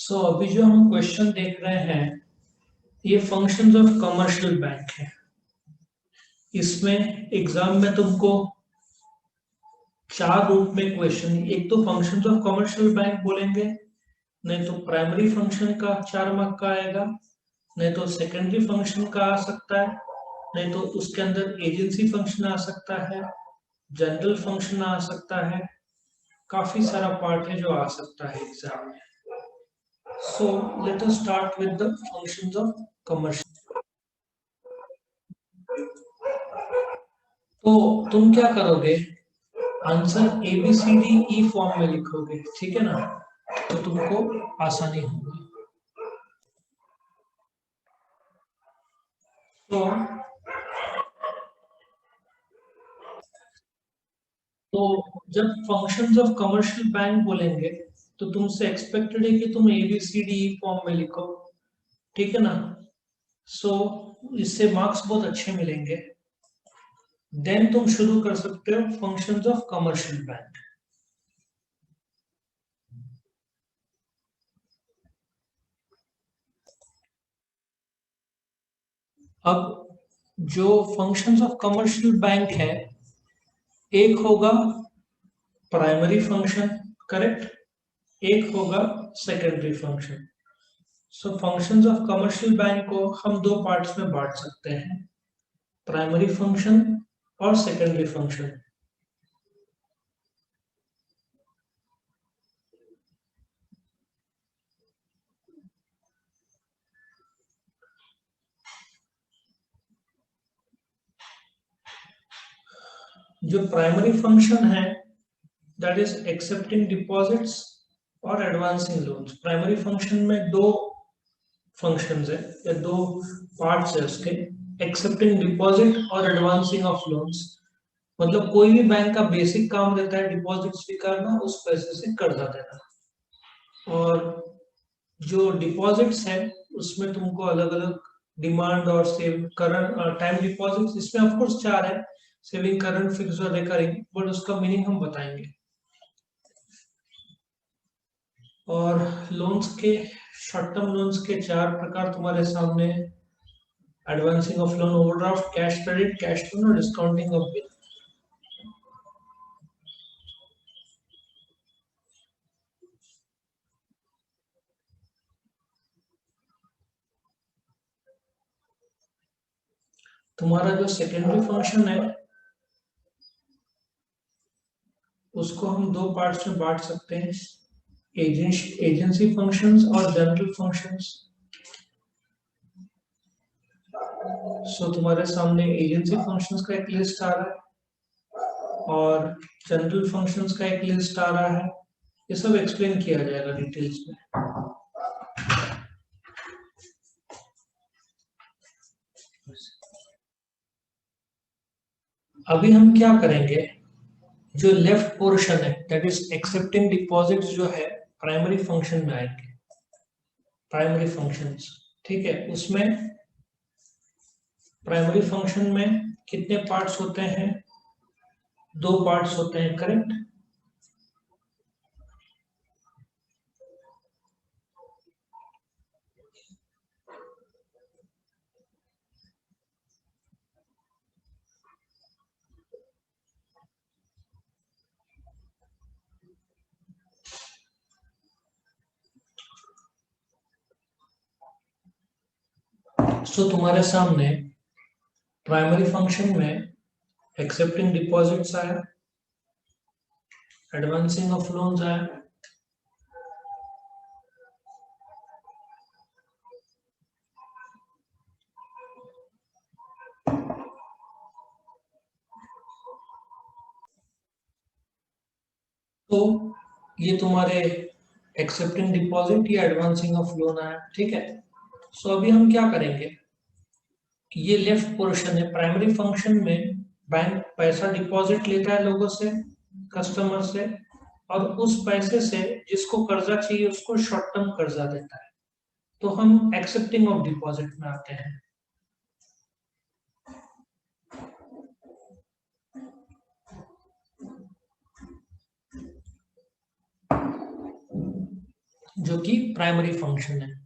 अभी जो हम क्वेश्चन देख रहे हैं ये फंक्शंस ऑफ कमर्शियल बैंक है। इसमें एग्जाम में तुमको चार रूप में क्वेश्चन, एक तो फंक्शंस ऑफ कमर्शियल बैंक बोलेंगे, नहीं तो प्राइमरी फंक्शन का 4 मार्क का आएगा, नहीं तो सेकेंडरी फंक्शन का आ सकता है, नहीं तो उसके अंदर एजेंसी फंक्शन आ सकता है, जनरल फंक्शन आ सकता है। काफी सारा पार्ट है जो आ सकता है एग्जाम में। So let us start with the functions of commercial. तो तुम क्या करोगे, answer A B C D E form में लिखोगे, ठीक है ना, तो तुमको आसानी होगी। तो तो जब फंक्शंस ऑफ कमर्शियल बैंक बोलेंगे तो तुमसे एक्सपेक्टेड है कि तुम A B C D E form में लिखो, ठीक है ना। सो इससे मार्क्स बहुत अच्छे मिलेंगे। देन तुम शुरू कर सकते हो फंक्शंस ऑफ कमर्शियल बैंक। अब जो फंक्शंस ऑफ कमर्शियल बैंक है, एक होगा प्राइमरी फंक्शन, करेक्ट, एक होगा secondary function. So functions of commercial bank को हम दो पार्ट्स में बांट सकते हैं, प्राइमरी फंक्शन और सेकेंडरी फंक्शन। जो प्राइमरी फंक्शन है दैट इज एक्सेप्टिंग डिपॉजिट्स और एडवांसिंग लोन्स। प्राइमरी फंक्शन में दो फंक्शंस है या दो पार्ट्स है उसके, एक्सेप्टिंग डिपॉजिट और एडवांसिंग ऑफ लोन्स। मतलब कोई भी बैंक का बेसिक काम रहता है डिपॉजिट स्वीकारना, उस पैसे से कर्जा देना। और जो डिपॉजिट्स है उसमें तुमको अलग अलग डिमांड और सेव करंट टाइम डिपॉजिट्स, इसमें ऑफ कोर्स चार है, सेविंग, करंट, फिक्स्ड और रिकरिंग, बट उसका मीनिंग हम बताएंगे। और लोन्स के, शॉर्ट टर्म लोन्स के चार प्रकार तुम्हारे सामने, advancing of loan, overdraft, cash credit, cash loan और डिस्काउंटिंग ऑफ बिल। तुम्हारा जो सेकेंडरी फंक्शन है उसको हम दो पार्ट्स में बांट सकते हैं, एजेंसी फंक्शंस और जनरल फंक्शंस। सो तुम्हारे सामने एजेंसी फंक्शंस का एक लिस्ट आ रहा है और जनरल फंक्शंस का एक लिस्ट आ रहा है। ये सब एक्सप्लेन किया जाएगा डिटेल्स में। अभी हम क्या करेंगे, जो लेफ्ट पोर्शन है दैट इज एक्सेप्टिंग डिपॉजिट्स जो है प्राइमरी फंक्शन में आएंगे, प्राइमरी फंक्शंस, ठीक है। उसमें प्राइमरी फंक्शन में कितने पार्ट्स होते हैं, दो पार्ट्स होते हैं, करेक्ट। सो तुम्हारे सामने प्राइमरी फंक्शन में एक्सेप्टिंग डिपॉजिट्स आया, एडवांसिंग ऑफ लोन्स आया, तो ये तुम्हारे एक्सेप्टिंग डिपॉजिट या एडवांसिंग ऑफ लोन आया, ठीक है। सो अभी हम क्या करेंगे कि ये लेफ्ट पोर्शन है, प्राइमरी फंक्शन में बैंक पैसा डिपॉजिट लेता है लोगों से, कस्टमर से, और उस पैसे से जिसको कर्जा चाहिए उसको शॉर्ट टर्म कर्जा देता है। तो हम एक्सेप्टिंग ऑफ डिपॉजिट में आते हैं। जो कि प्राइमरी फंक्शन है।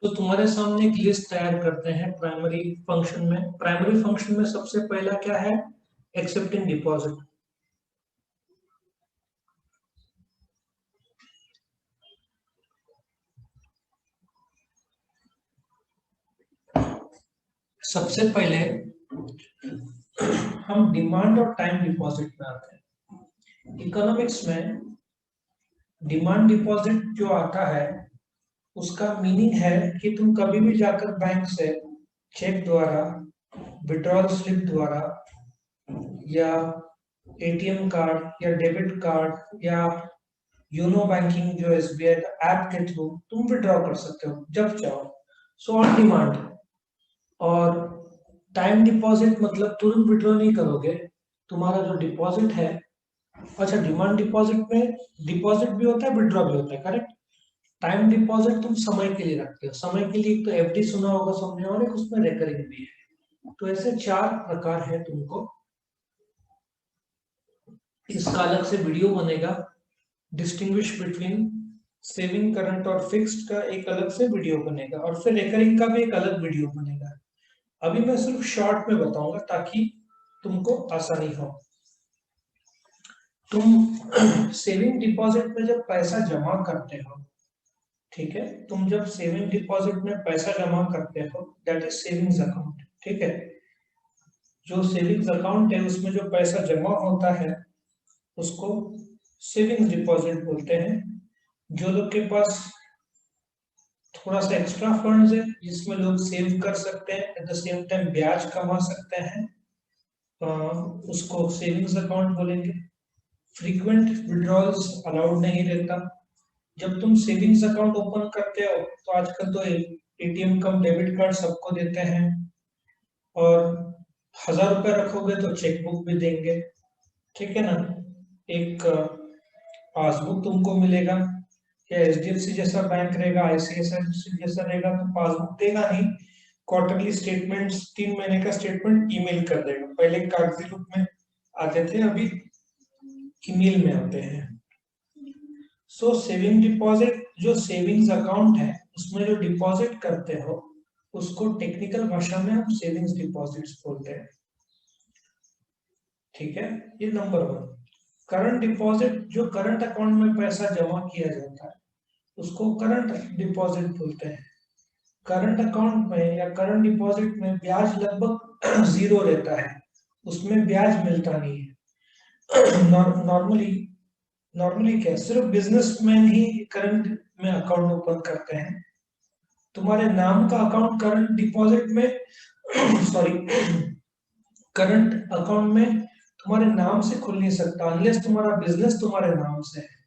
तो तुम्हारे सामने एक लिस्ट तैयार करते हैं प्राइमरी फंक्शन में। प्राइमरी फंक्शन में सबसे पहला क्या है? Accepting deposit. सबसे पहले हम डिमांड और टाइम डिपॉजिट में आते हैं। इकोनॉमिक्स में डिमांड डिपॉजिट जो आता है उसका मीनिंग है कि तुम कभी भी जाकर बैंक से चेक द्वारा, विड्रॉल स्लिप द्वारा या एटीएम कार्ड या डेबिट कार्ड या यूनो बैंकिंग जो एसबीआई का ऐप के थ्रू तुम विड्रॉ कर सकते हो जब चाहो, सो ऑन डिमांड। और टाइम डिपॉजिट मतलब तुरंत विड्रॉ नहीं करोगे, तुम्हारा जो डिपॉजिट है। अच्छा, डिमांड डिपॉजिट में डिपॉजिट भी होता है, विड्रॉ भी होता है, करेक्ट। टाइम डिपॉजिट तुम समय के लिए रखते हो, समय के लिए। तो एफडी सुना होगा सबने, और एक उसमें रेकरिंग भी है। तो ऐसे 4 प्रकार है तुमको। इसका अलग से वीडियो बनेगा, डिस्टिंग्विश बिटवीन सेविंग, करंट और फिक्स्ड का एक अलग से वीडियो बनेगा, और फिर रेकरिंग का भी एक अलग वीडियो बनेगा। अभी मैं सिर्फ शॉर्ट में बताऊंगा ताकि तुमको आसानी हो। तुम सेविंग डिपॉजिट में जब पैसा जमा करते हो, ठीक है, तुम जब सेविंग डिपॉजिट में पैसा जमा करते हो, दैट इज सेविंग्स अकाउंट, ठीक है। जो सेविंग्स अकाउंट है उसमें जो पैसा जमा होता है उसको सेविंग्स डिपॉजिट बोलते हैं। जो लोग के पास थोड़ा सा एक्स्ट्रा फंड्स है जिसमें लोग सेव कर सकते हैं, एट द सेम टाइम ब्याज कमा सकते हैं, उसको सेविंग्स अकाउंट बोलेंगे। फ्रीक्वेंट विड्रॉल्स अलाउड नहीं रहता। जब तुम सेविंग्स अकाउंट ओपन करते हो तो आजकल तो एटीएम कम डेबिट कार्ड सबको देते हैं, और 1000 रुपये रखोगे तो चेकबुक भी देंगे, ठीक है ना। एक पासबुक तुमको मिलेगा, या एचडीएफसी जैसा बैंक रहेगा, आईसीआईसीआई जैसा रहेगा तो पासबुक देगा नहीं, क्वार्टरली स्टेटमेंट्स, 3 महीने का स्टेटमेंट ईमेल कर देगा। पहले कागजी रूप में आते थे, अभी ईमेल में आते हैं। सो सेविंग डिपॉजिट, जो सेविंग्स अकाउंट है उसमें जो डिपॉजिट करते हो उसको टेक्निकल भाषा में हम सेविंग्स डिपॉजिट्स बोलते हैं, ठीक है। ये नंबर 1। करंट डिपॉजिट, जो करंट अकाउंट में पैसा जमा किया जाता है उसको करंट डिपॉजिट बोलते हैं। करंट अकाउंट में या करंट डिपॉजिट में ब्याज लगभग 0 रहता है, उसमें ब्याज मिलता नहीं है। नॉर्मली नॉर्मली क्या, सिर्फ बिजनेसमैन ही करंट में अकाउंट ओपन करते हैं। तुम्हारे नाम का अकाउंट करंट डिपॉजिट में सॉरी करंट अकाउंट में तुम्हारे नाम से खुल नहीं सकता अनलेस तुम्हारा बिजनेस तुम्हारे नाम से है।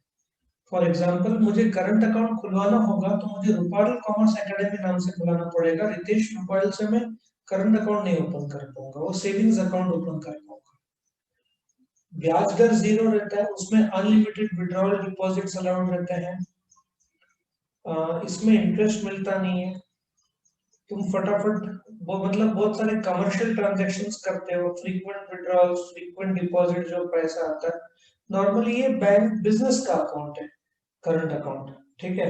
फॉर एग्जाम्पल, मुझे करंट अकाउंट खुलवाना होगा तो मुझे रुपारेल कॉमर्स एकेडमी नाम से खुलाना पड़ेगा। रितेश रुपारेल से मैं करंट अकाउंट नहीं ओपन कर पाऊंगा, वो सेविंग्स अकाउंट ओपन कर पाऊंगा। ब्याज दर 0 रहता है, उसमें अनलिमिटेड विड्रॉल डिपॉजिट्स अलाउड रहते हैं, इसमें इंटरेस्ट मिलता नहीं है। तुम फटाफट वो मतलब बहुत सारे कमर्शियल ट्रांजैक्शंस करते हो, फ्रीक्वेंट विड्रॉल्स, फ्रीक्वेंट डिपॉजिट जो पैसा आता है। नॉर्मली ये बैंक बिजनेस का अकाउंट है, करंट अकाउंट, ठीक है।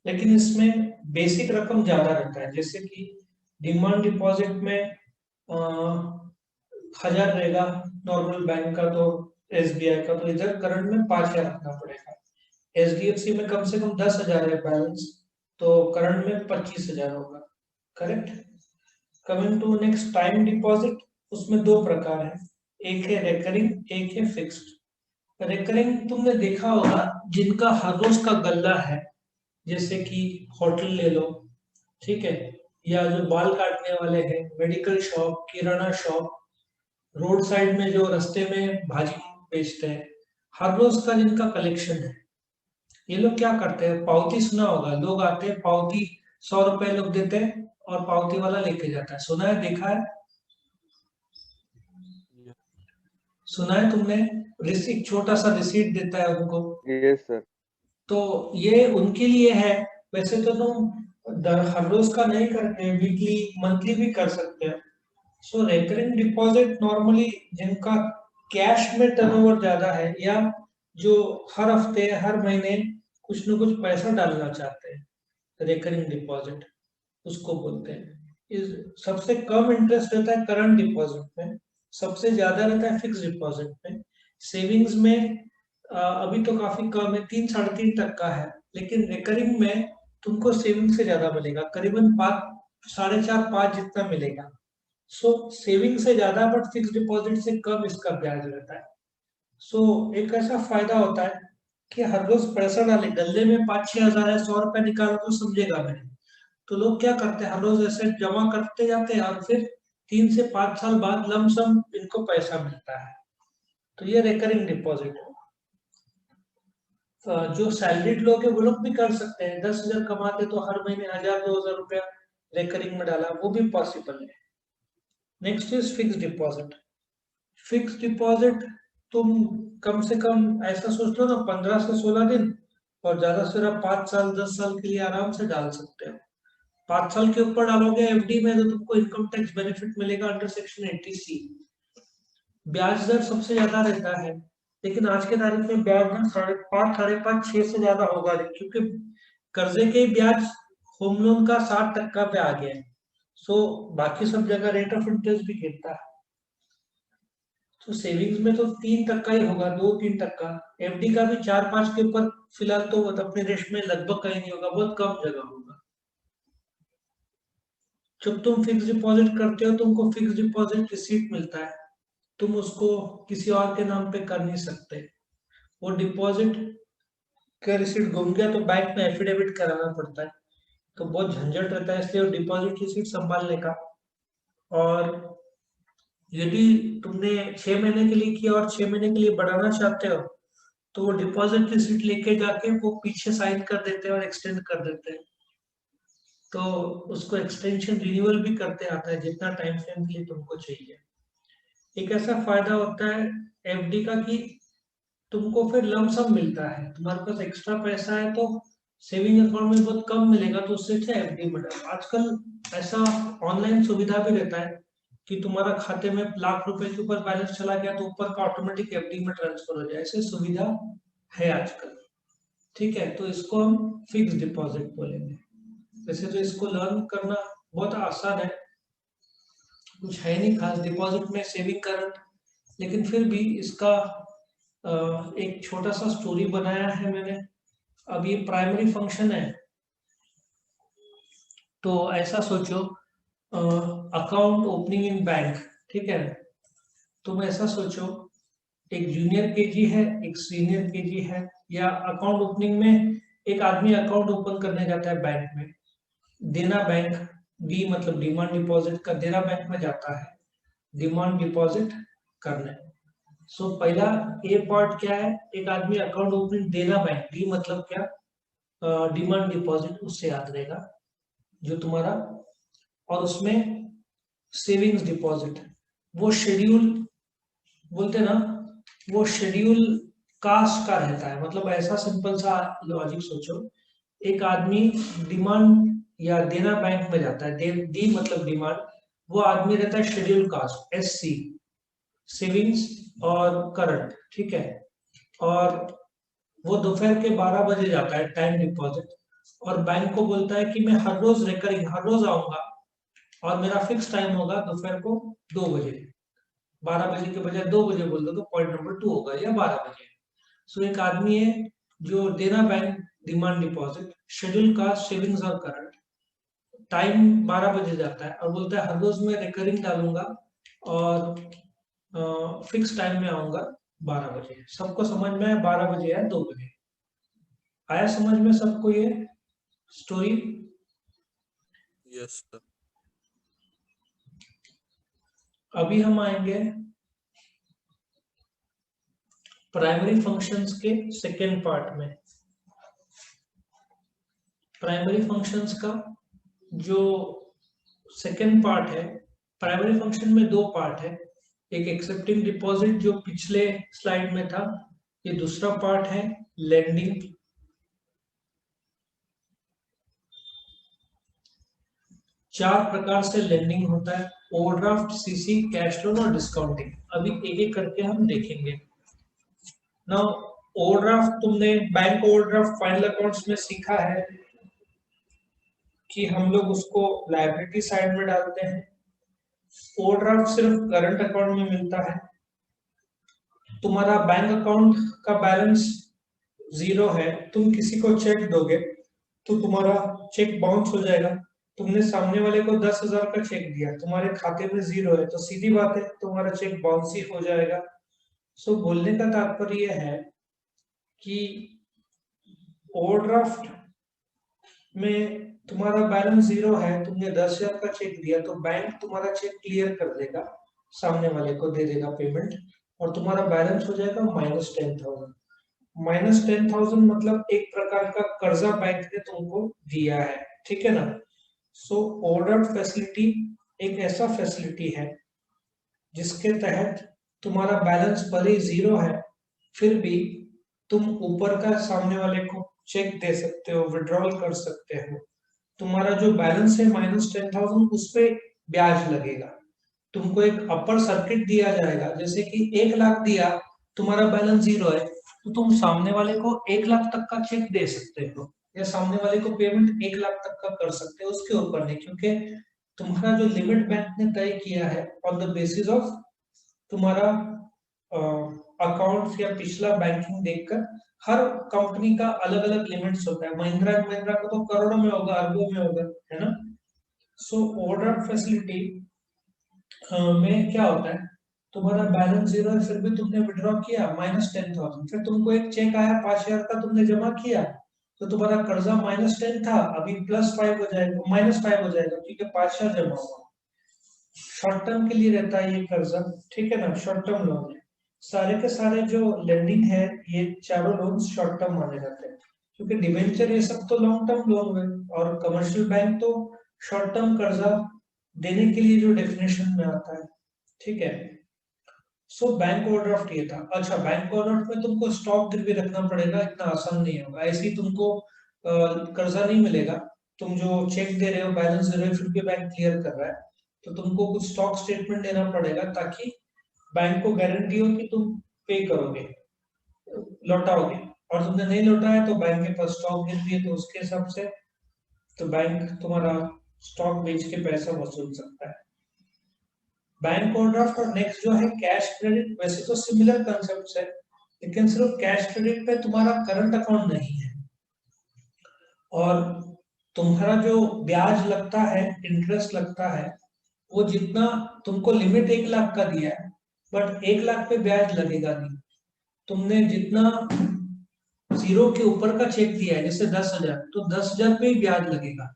लेकिन इसमें बेसिक रकम ज्यादा रहता है, जैसे कि डिमांड डिपॉजिट में 1000 रहेगा नॉर्मल बैंक का, तो एसबीआई का, तो इधर करंट में 5000 रखना पड़ेगा। एचडीएफसी में कम से कम 10,000 है बैलेंस, तो करंट में 25,000 होगा, correct. Coming to next, time deposit, उसमें 2 प्रकार है, एक है रेकरिंग, एक है फिक्स्ड। रेकरिंग तुमने देखा होगा, जिनका हर रोज का गल्ला है, जैसे कि होटल ले लो, ठीक है, या जो बाल काटने वाले हैं, मेडिकल शॉप, किराना शॉप, रोड साइड में जो रास्ते में भाजी बेचते हैं, हर रोज का जिनका कलेक्शन है, ये लोग क्या करते हैं, पावती सुना होगा, लोग आते हैं पावती, 100 रुपए लोग देते हैं और पावती वाला लेके जाता है। सुना है, देखा है, सुना है तुमने? रिसीट, छोटा सा रिसीट देता है उनको। Yes sir. तो ये उनके लिए है। वैसे तो तुम हर रोज का नहीं करते, वीकली मंथली भी कर सकते हो। सो रेकरिंग डिपॉजिट नॉर्मली जिनका कैश में टर्नओवर ज्यादा है या जो हर हफ्ते हर महीने कुछ न कुछ पैसा डालना चाहते हैं, रिकरिंग डिपॉजिट उसको बोलते हैं। इस सबसे कम इंटरेस्ट रहता है करंट डिपॉजिट में, सबसे ज्यादा रहता है फिक्स डिपॉजिट में। सेविंग्स में अभी तो काफी कम है, 3-3.5% का है, लेकिन रिकरिंग में तुमको सेविंग से ज्यादा मिलेगा, करीबन 4.5-5 जितना मिलेगा। सो सेविंग से ज्यादा बट फिक्स डिपॉजिट से कम इसका ब्याज रहता है। सो एक ऐसा फायदा होता है कि हर रोज पैसा डाले, गले में 5-6 हजार है, 100 रुपए निकालो तो समझेगा मैंने। तो लोग क्या करते हैं, हर रोज ऐसे जमा करते जाते हैं और फिर 3 से 5 साल बाद लमसम इनको पैसा मिलता है। तो ये रिकरिंग डिपॉजिट है। जो सैलरीड लोग है वो लोग भी कर सकते हैं, 10 हजार कमाते तो हर महीने 1000-2000 रुपया रिकरिंग में डाला, वो भी पॉसिबल है। Next is fix deposit. Fix deposit तुम कम से कम ऐसा सोच लो ना, 15 से 16 दिन, और ज्यादा से ज्यादा 5 साल 10 साल के लिए आराम से डाल सकते हो। 5 साल के ऊपर डालोगे एफडी में तो तुमको इनकम टैक्स बेनिफिट मिलेगा अंडर सेक्शन 80C। ब्याज दर सबसे ज्यादा रहता है, लेकिन आज के तारीख में ब्याज दर 5.5, 5.5, 6 से ज्यादा होगा नहीं, क्योंकि कर्जे के ब्याज होम लोन का 60% पे आ गया है। सो बाकी सब जगह रेट ऑफ इंटरेस्ट भी गिरता है। तो सेविंग्स में तो 3% ही होगा, 2-3%। एफडी का भी 4-5 के ऊपर फिलहाल तो अपने देश में लगभग कहीं नहीं होगा, बहुत कम जगह होगा। जब तुम फिक्स डिपॉजिट करते हो तुमको फिक्स डिपॉजिट रिसीट मिलता है, तुम उसको किसी और के नाम पे कर नहीं सकते। वो डिपॉजिट का रिसीट गुम गया तो बैंक में एफिडेविट कराना पड़ता है, तो बहुत झंझट रहता है, इसलिए डिपॉजिट रिसीट संभालने का। और यदि तुमने 6 महीने के लिए किया और 6 महीने के लिए बढ़ाना चाहते हो तो वो डिपॉजिट रिसीट लेके जाके वो पीछे साइन कर देते हैं और एक्सटेंड कर देते हैं। तो उसको एक्सटेंशन रिन्यूअल भी करते आता है जितना टाइम फ्रेम के लिए तुमको चाहिए। एक ऐसा फायदा होता है एफडी का कि तुमको फिर लमसम मिलता है, तुम्हारे पास एक्स्ट्रा पैसा है तो सेविंग अकाउंट में बहुत कम मिलेगा, तो उससे अच्छा एफडी में डालो। आजकल ऐसा ऑनलाइन सुविधा भी रहता है कि तुम्हारा खाते में लाख रुपए के ऊपर बैलेंस चला गया तो ऊपर का ऑटोमेटिक एफडी में ट्रांसफर हो जाए, ऐसे सुविधा है आजकल। ठीक है, तो इसको हम फिक्स डिपॉजिट बोलेंगे। वैसे तो इसको लर्न करना बहुत आसान है, कुछ है नहीं खास डिपॉजिट में सेविंग करंट, लेकिन फिर भी इसका एक छोटा सा स्टोरी बनाया है मैंने। अब ये प्राइमरी फंक्शन है, तो ऐसा सोचो, अकाउंट ओपनिंग इन बैंक, ठीक है। तुम ऐसा सोचो, एक जूनियर केजी है, एक सीनियर केजी है, या अकाउंट ओपनिंग में एक आदमी अकाउंट ओपन करने जाता है बैंक में। देना बैंक, डी मतलब डिमांड डिपॉजिट का, देना बैंक में जाता है डिमांड डिपॉजिट करने। सो पहला ए पार्ट क्या है, एक आदमी अकाउंट ओपनिंग देना बैंक, डी मतलब क्या, डिमांड डिपॉजिट, उससे याद रहेगा जो तुम्हारा। और उसमें सेविंग्स डिपॉजिट, वो शेड्यूल बोलते ना, वो शेड्यूल कास्ट का रहता है। मतलब ऐसा सिंपल सा लॉजिक सोचो, एक आदमी डिमांड या देना बैंक में जाता है, डी मतलब डिमांड, वो आदमी रहता है शेड्यूल कास्ट, SC, सेविंग्स और करंट, ठीक है। और वो दोपहर के 12 बजे जाता है टाइम डिपॉजिट, और बैंक को बोलता है कि मैं हर रोज रिकरिंग हर रोज आऊंगा और मेरा फिक्स टाइम होगा दोपहर को 2 बजे। 12 बजे के बजाय 2 बजे बोल दो तो पॉइंट नंबर 2 होगा, या 12 बजे। सो एक आदमी है जो देना बैंक डिमांड डिपॉजिट, शेड्यूल का सेविंग्स और करंट, टाइम 12 बजे जाता है और बोलता है हर रोज मैं रिकरिंग डालूंगा और फिक्स टाइम में आऊंगा 12 बजे। सबको समझ में आया, 12 बजे या 2 बजे आया समझ में सबको ये स्टोरी? Yes sir. अभी हम आएंगे प्राइमरी फंक्शंस के सेकेंड पार्ट में। प्राइमरी फंक्शंस का जो सेकेंड पार्ट है, प्राइमरी फंक्शन में 2 पार्ट है, एक एक्सेप्टिंग डिपॉजिट जो पिछले स्लाइड में था, ये दूसरा पार्ट है लेंडिंग। 4 प्रकार से लेंडिंग होता है, ओवरड्राफ्ट, सीसी, कैश लोन और डिस्काउंटिंग। अभी एक एक करके हम देखेंगे। नाउ ओवरड्राफ्ट, तुमने बैंक ओवरड्राफ्ट फाइनल अकाउंट्स में सीखा है कि हम लोग उसको लायबिलिटी साइड में डालते हैं। ओवरड्राफ्ट सिर्फ करंट अकाउंट में मिलता है। तुम्हारा बैंक अकाउंट का बैलेंस 0 है, तुम किसी को चेक दोगे तो तुम्हारा चेक बाउंस हो जाएगा। तुमने सामने वाले को 10,000 का चेक दिया, तुम्हारे खाते में 0 है, तो सीधी बात है तुम्हारा चेक बाउंस ही हो जाएगा। सो बोलने का तात्पर्य यह है कि ओवरड्राफ्ट में तुम्हारा बैलेंस 0 है, तुमने 10,000 का चेक दिया तो बैंक तुम्हारा चेक क्लियर कर देगा, सामने वाले को दे देगा पेमेंट, और तुम्हारा बैलेंस हो जाएगा -10,000। -10,000 मतलब एक प्रकार का कर्जा बैंक ने तुमको दिया है, ठीक है ना। सो ओवरड्राफ्ट फैसिलिटी एक ऐसा फैसिलिटी है जिसके तहत तुम्हारा बैलेंस भले 0 है, फिर भी तुम ऊपर का सामने वाले को चेक दे सकते हो, विड्रॉल कर सकते हो। तुम्हारा जो बैलेंस है -10,000, उस पे ब्याज लगेगा। तुमको एक अपर सर्किट दिया जाएगा, जैसे कि 1 लाख दिया, तुम्हारा बैलेंस 0 है, तो तुम सामने वाले को 1 लाख तक का चेक दे सकते हो, या सामने वाले को पेमेंट 1 लाख तक का कर सकते हो, उसके ऊपर नहीं, क्योंकि तुम्हारा जो लिमिट बैंक ने तय किया है ऑन द बेसिस ऑफ तुम्हारा अकाउंट या पिछला बैंकिंग देखकर। हर कंपनी का अलग अलग लिमिट्स होता है, महिंद्रा एंड महिंद्रा का तो करोड़ों में होगा, अरबों में होगा, है ना। सो ओवरड्राफ्ट फैसिलिटी में क्या होता है, तुम्हारा बैलेंस 0 है, फिर भी तुमने विड्रॉ किया -10,000, फिर तुमको एक चेक आया 5,000 का, तुमने जमा किया, तो तुम्हारा कर्जा -10 था, अभी +5 हो जाएगा, -5 हो जाएगा, क्योंकि 5,000 जमा हुआ। शॉर्ट टर्म के लिए रहता है ये कर्जा, ठीक है ना, शॉर्ट टर्म लोन है। सारे के सारे जो लेंडिंग है, ये चारों लोन शॉर्ट टर्म माने जाते हैं, क्योंकि डिवेंचर ये सब तो लॉन्ग टर्म लोन है, और कमर्शियल बैंक तो शॉर्ट टर्म कर्जा देने के लिए जो डेफिनेशन में आता है, ठीक है। सो बैंक ओवरड्राफ्ट ये था। अच्छा, बैंक ओवरड्राफ्ट में तुमको स्टॉक गिरवी रखना पड़ेगा, इतना आसान नहीं होगा, ऐसे ही तुमको कर्जा नहीं मिलेगा। तुम जो चेक दे रहे हो, बैलेंस दे रहे हो, फिर भी बैंक क्लियर कर रहा है, तो तुमको कुछ स्टॉक स्टेटमेंट देना पड़ेगा, ताकि बैंक को गारंटी हो कि तुम पे करोगे, लौटाओगे। और तुमने नहीं लौटाया तो बैंक के पास स्टॉक गिरवी है, तो उसके हिसाब से तो बैंक तुम्हारा स्टॉक बेच के पैसा वसूल सकता है। बैंक ओवरड्राफ्ट और नेक्स्ट जो है कैश क्रेडिट, वैसे तो सिमिलर कंसेप्ट है, लेकिन सिर्फ कैश क्रेडिट पे तुम्हारा करंट अकाउंट नहीं है, और तुम्हारा जो ब्याज लगता है, इंटरेस्ट लगता है, वो जितना तुमको लिमिट 1 लाख का दिया है, बट 1 लाख पे ब्याज लगेगा नहीं। तुमने जितना 0 के ऊपर का चेक दिया है, जैसे 10,000, तो 10,000 पे ही ब्याज लगेगा।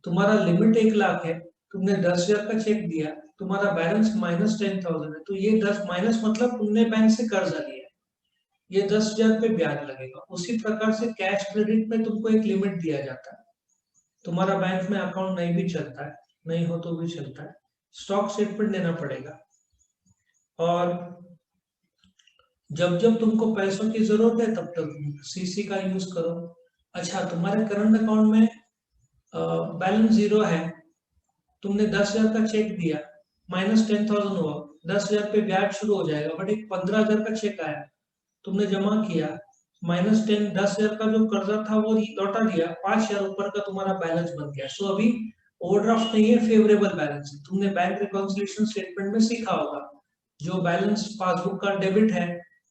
तुम्हारा लिमिट 1 लाख है, तुमने 10,000 का चेक दिया, तुम्हारा बैलेंस -10,000 है, तो ये 10 माइनस मतलब तुमने बैंक से कर्जा लिया, ये 10,000 पे ब्याज लगेगा। उसी प्रकार से कैश क्रेडिट में तुमको एक लिमिट दिया जाता है। तुम्हारा बैंक में अकाउंट नहीं भी चलता है, नहीं हो तो भी चलता है, स्टॉक स्टेटमेंट देना पड़ेगा। और जब जब तुमको पैसों की जरूरत है, तब तक सीसी का यूज करो। अच्छा, तुम्हारे करंट अकाउंट में बैलेंस 0 है, तुमने 10,000 का चेक दिया, -10,000 हुआ, 10,000 पे ब्याज शुरू हो जाएगा, बट एक 15,000 का चेक आया, तुमने जमा किया, -10, 10,000 का जो कर्जा था वो लौटा दिया, 5,000 ऊपर का तुम्हारा बैलेंस बन गया। सो अभी ओवरड्राफ्ट नहीं है, फेवरेबल बैलेंस है। तुमने बैंक रिकॉन्सिलिएशन स्टेटमेंट में सीखा होगा, जो बैलेंस पासबुक का डेबिट है,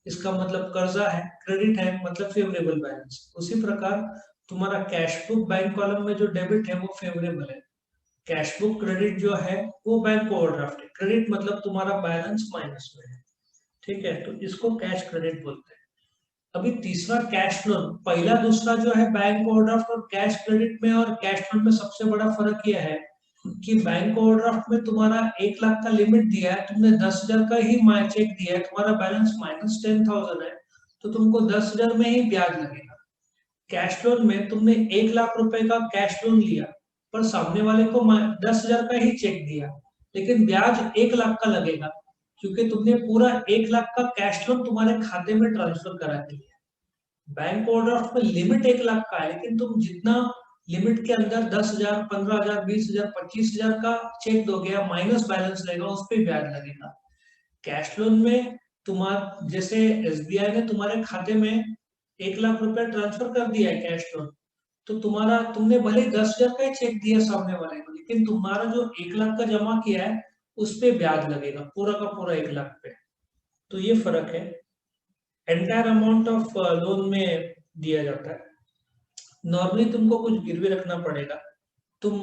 इसका मतलब कर्जा है, क्रेडिट है मतलब फेवरेबल बैलेंस। उसी प्रकार तुम्हारा कैश बुक बैंक कॉलम में जो डेबिट है वो फेवरेबल है, कैश बुक क्रेडिट जो है वो बैंक ओवरड्राफ्ट है। क्रेडिट मतलब तुम्हारा बैलेंस माइनस में है, ठीक है, तो इसको कैश क्रेडिट बोलते हैं। अभी तीसरा कैश लोन, पहला दूसरा जो है बैंक ओवरड्राफ्ट और कैश क्रेडिट में और कैश लोन में सबसे बड़ा फर्क यह है कि बैंक ओवरड्राफ्ट में तुम्हारा 1 लाख का लिमिट दिया है, तुमने 10,000 का ही चेक दिया है, तुम्हारा बैलेंस -10,000 है, तो तुमको 10,000 में ही ब्याज लगेगा। कैश लोन में तुमने 1 लाख रुपए का कैश लोन लिया, पर सामने वाले को 10,000 का ही चेक दिया, लेकिन ब्याज 1 लाख का लगेगा, क्योंकि तुमने पूरा 1 लाख का कैश लोन तुम्हारे खाते में ट्रांसफर करा दिया। बैंक ओवरड्राफ्ट में लिमिट 1 लाख का है, लेकिन तुम जितना लिमिट के अंदर 10,000, 15,000, 20,000, 25,000 का चेक दोगे या माइनस बैलेंस रहेगा, उस पर ब्याज लगेगा। कैश लोन में तुम्हारा, जैसे एसबीआई ने तुम्हारे खाते में 1 लाख रुपए ट्रांसफर कर दिया है कैश लोन, तो तुम्हारा, तुमने भले 10,000 का ही चेक दिया सामने वाले को, लेकिन तुम्हारा जो 1 लाख का जमा किया है उस पे ब्याज लगेगा, पूरा का पूरा 1 लाख पे। तो ये फर्क है। एंटायर अमाउंट ऑफ लोन में दिया जाता है। नॉर्मली तुमको कुछ गिरवी रखना पड़ेगा। तुम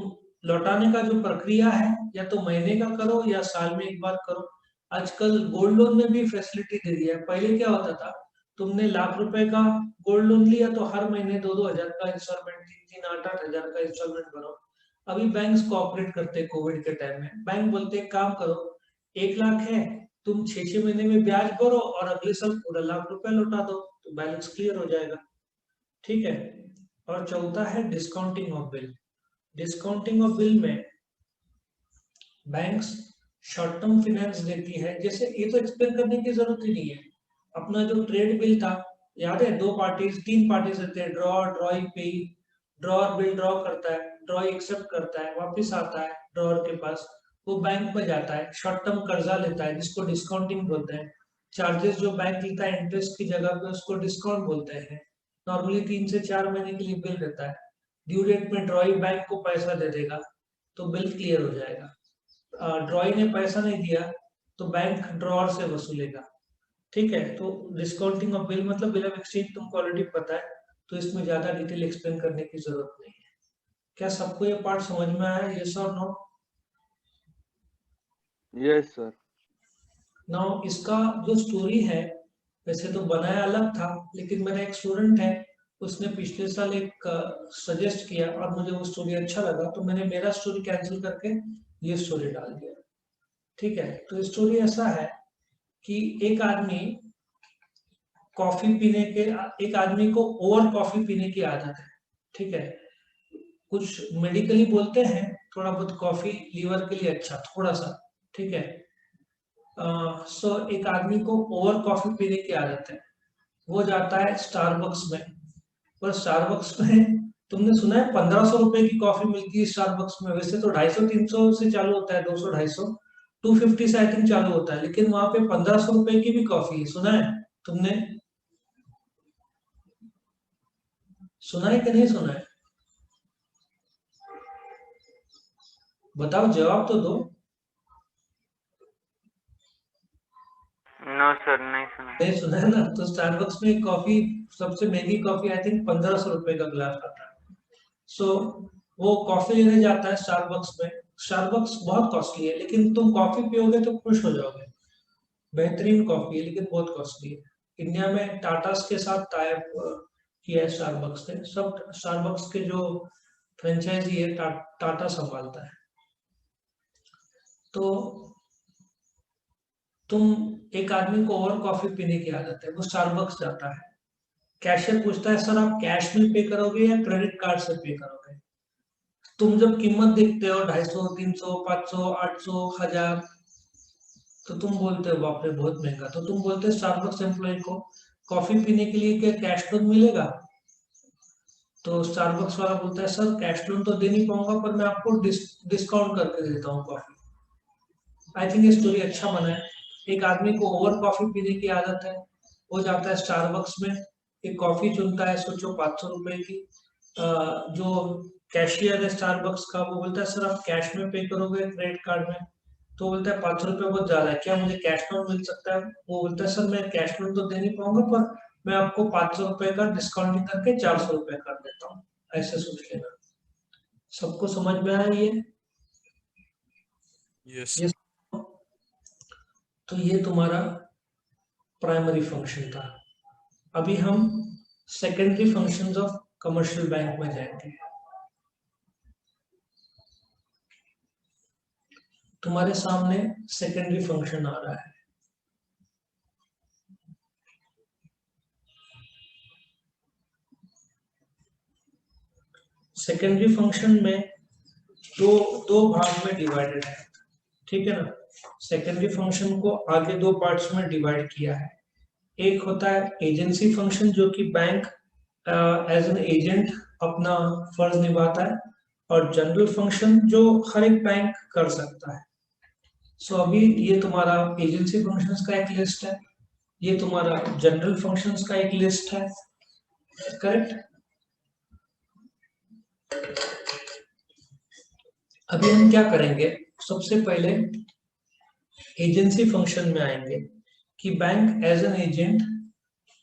लौटाने का जो प्रक्रिया है, या तो महीने का करो या साल में एक बार करो। आजकल गोल्ड लोन में भी फैसिलिटी दे दिया है। पहले क्या होता था, तुमने 1 लाख रुपए का गोल्ड लोन लिया तो हर महीने 2-2 हजार का इंस्टॉलमेंट, 3-3, 8-8 हजार का इंस्टॉलमेंट भरो। अभी बैंक्स कोऑपरेट करते हैं। कोविड के टाइम में बैंक बोलते हैं काम करो, 1 लाख है, तुम 6-6 महीने में ब्याज भरो और अगले साल पूरा 1 लाख रुपए लौटा दो, तो बैलेंस क्लियर हो जाएगा। ठीक है। और चौथा है discounting of bill. Discounting of bill में बैंक्स शॉर्ट टर्म फाइनेंस देती है। जैसे ये तो एक्सप्लेन करने की जरूरत ही नहीं है। अपना जो ट्रेड बिल था, याद है, 2 पार्टीज 3 पार्टीज रहते हैं, ड्रॉई पे। ड्रॉर बिल ड्रॉ करता है, ड्रॉई एक्सेप्ट करता है, वापस आता है ड्रॉर के पास, वो बैंक में जाता है, शॉर्ट टर्म कर्जा लेता है जिसको डिस्काउंटिंग बोलते हैं। चार्जेस जो बैंक लेता है इंटरेस्ट की जगह पे, उसको डिस्काउंट बोलते हैं। नॉर्मली 3 से 4 महीने के लिए बिल रहता है। ड्यू डेट में ड्रॉई बैंक को पैसा दे देगा तो बिल क्लियर हो जाएगा। ड्रॉई ने पैसा नहीं दिया तो बैंक ड्रॉर से वसूलेगा। ठीक है। तो डिस्काउंटिंग ऑफ बिल मतलब बिल ऑफ एक्सचेंज तुमको ऑलरेडी पता है, तो इसमें ज्यादा डिटेल एक्सप्लेन करने की जरूरत नहीं है। क्या सबको ये पार्ट समझ में आया? यस और नो? Yes sir. नाउ इसका जो स्टोरी है, वैसे तो बनाया अलग था, लेकिन मेरा एक स्टूडेंट है, उसने पिछले साल एक सजेस्ट किया और मुझे वो स्टोरी अच्छा लगा, तो मैंने मेरा स्टोरी कैंसिल करके ये स्टोरी डाल दिया। ठीक है। तो स्टोरी ऐसा है कि एक आदमी कॉफी पीने के, एक आदमी को ओवर कॉफी पीने की आदत है। ठीक है। कुछ मेडिकली बोलते हैं थोड़ा बहुत कॉफी लीवर के लिए अच्छा, थोड़ा सा। ठीक है। सो एक आदमी को ओवर कॉफी पीने की आदत है। वो जाता है स्टारबक्स में। पर स्टारबक्स में तुमने सुना है 1,500 रुपए की कॉफी मिलती है स्टारबक्स में? वैसे तो 250-300 से चालू होता है, 200-250, 250 से आई थिंक चालू होता है, लेकिन वहां पे 1,500 रुपए की भी कॉफी है। सुना है तुमने? सुना है कि नहीं सुना है? बताओ, जवाब तो दो। नो सर, नहीं सुना। नहीं सुना है ना? तो स्टारबक्स में कॉफी, सबसे महंगी कॉफी आई थिंक 1,500 रुपए का ग्लास आता है। सो वो कॉफी लेने जाता है स्टारबक्स में। स्टारबक्स बहुत कॉस्टली है, लेकिन तुम कॉफी पियोगे तो खुश हो जाओगे। बेहतरीन कॉफी है, लेकिन बहुत कॉस्टली है। इंडिया में टाटा के साथ टाई अप किया है स्टारबक्स ने। सब स्टारबक्स के जो फ्रेंचाइजी है टाटा संभालता है। तो तुम, एक आदमी को और कॉफी पीने की आदत है, वो स्टारबक्स जाता है। कैशियर पूछता है, सर आप कैश में पे करोगे या क्रेडिट कार्ड से पे करोगे? तुम जब कीमत देखते हो 250, 300, 500, 800, 1000, तो तुम बोलते हो बाप रे बहुत महंगा। तो तुम बोलते हो स्टारबक्स एम्प्लॉय को, कॉफी पीने के लिए क्या कैश लोन मिलेगा? तो स्टारबक्स वाला बोलता है, सर कैश लोन तो दे नहीं पाऊंगा, पर मैं आपको डिस्काउंट करके देता हूँ कॉफी। आई थिंक ये स्टोरी अच्छा बना है। एक आदमी को ओवर कॉफी पीने की आदत है, वो जाता है स्टारबक्स में, एक कॉफी चुनता है, सोचो 500 रुपए की। जो कैशियर है स्टारबक्स का, वो बोलता है सर आप कैश में पे करोगे क्रेडिट कार्ड में? तो बोलता है 500 रुपये बहुत ज्यादा है, क्या मुझे कैश लोन मिल सकता है? वो बोलता है सर मैं कैश लोन तो दे नहीं पाऊंगा, पर मैं आपको 500 रुपये का डिस्काउंटिंग करके 400 रुपये कर देता हूँ। ऐसे सोच लेना। सबको समझ में आया ये? यस। ये तो ये तुम्हारा प्राइमरी फंक्शन था। अभी हम secondary functions of commercial bank में जाएंगे। तुम्हारे सामने सेकेंडरी फंक्शन आ रहा है। सेकेंडरी फंक्शन में दो भाग में डिवाइडेड है। ठीक है ना? सेकेंडरी फंक्शन को आगे 2 पार्ट्स में डिवाइड किया है। एक होता है एजेंसी फंक्शन, जो कि बैंक एज एन एजेंट अपना फर्ज निभाता है, और जनरल फंक्शन जो हर एक बैंक कर सकता है। सो अभी ये तुम्हारा एजेंसी फंक्शंस का एक लिस्ट है, ये तुम्हारा जनरल फंक्शंस का एक लिस्ट है, करेक्ट। अभी हम क्या करेंगे, सबसे पहले एजेंसी फंक्शन में आएंगे कि बैंक एज एन एजेंट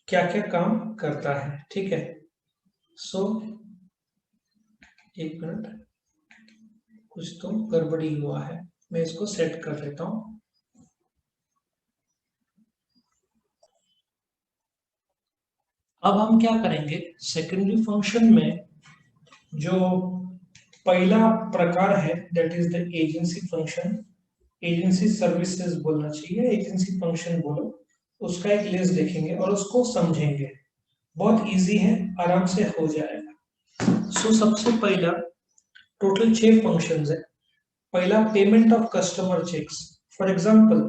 क्या क्या काम करता है, ठीक है। सो एक मिनट, कुछ तो गड़बड़ी हुआ है, मैं इसको सेट कर लेता हूं। अब हम क्या करेंगे, सेकेंडरी फंक्शन में जो पहला प्रकार है that is the agency function, agency services बोलना चाहिए, एजेंसी फंक्शन बोलो, उसका एक लिस्ट देखेंगे और उसको समझेंगे। बहुत इजी है, आराम से हो जाएगा। सो सबसे पहला टोटल 6 फंक्शंस है। पहला payment of customer cheques. For example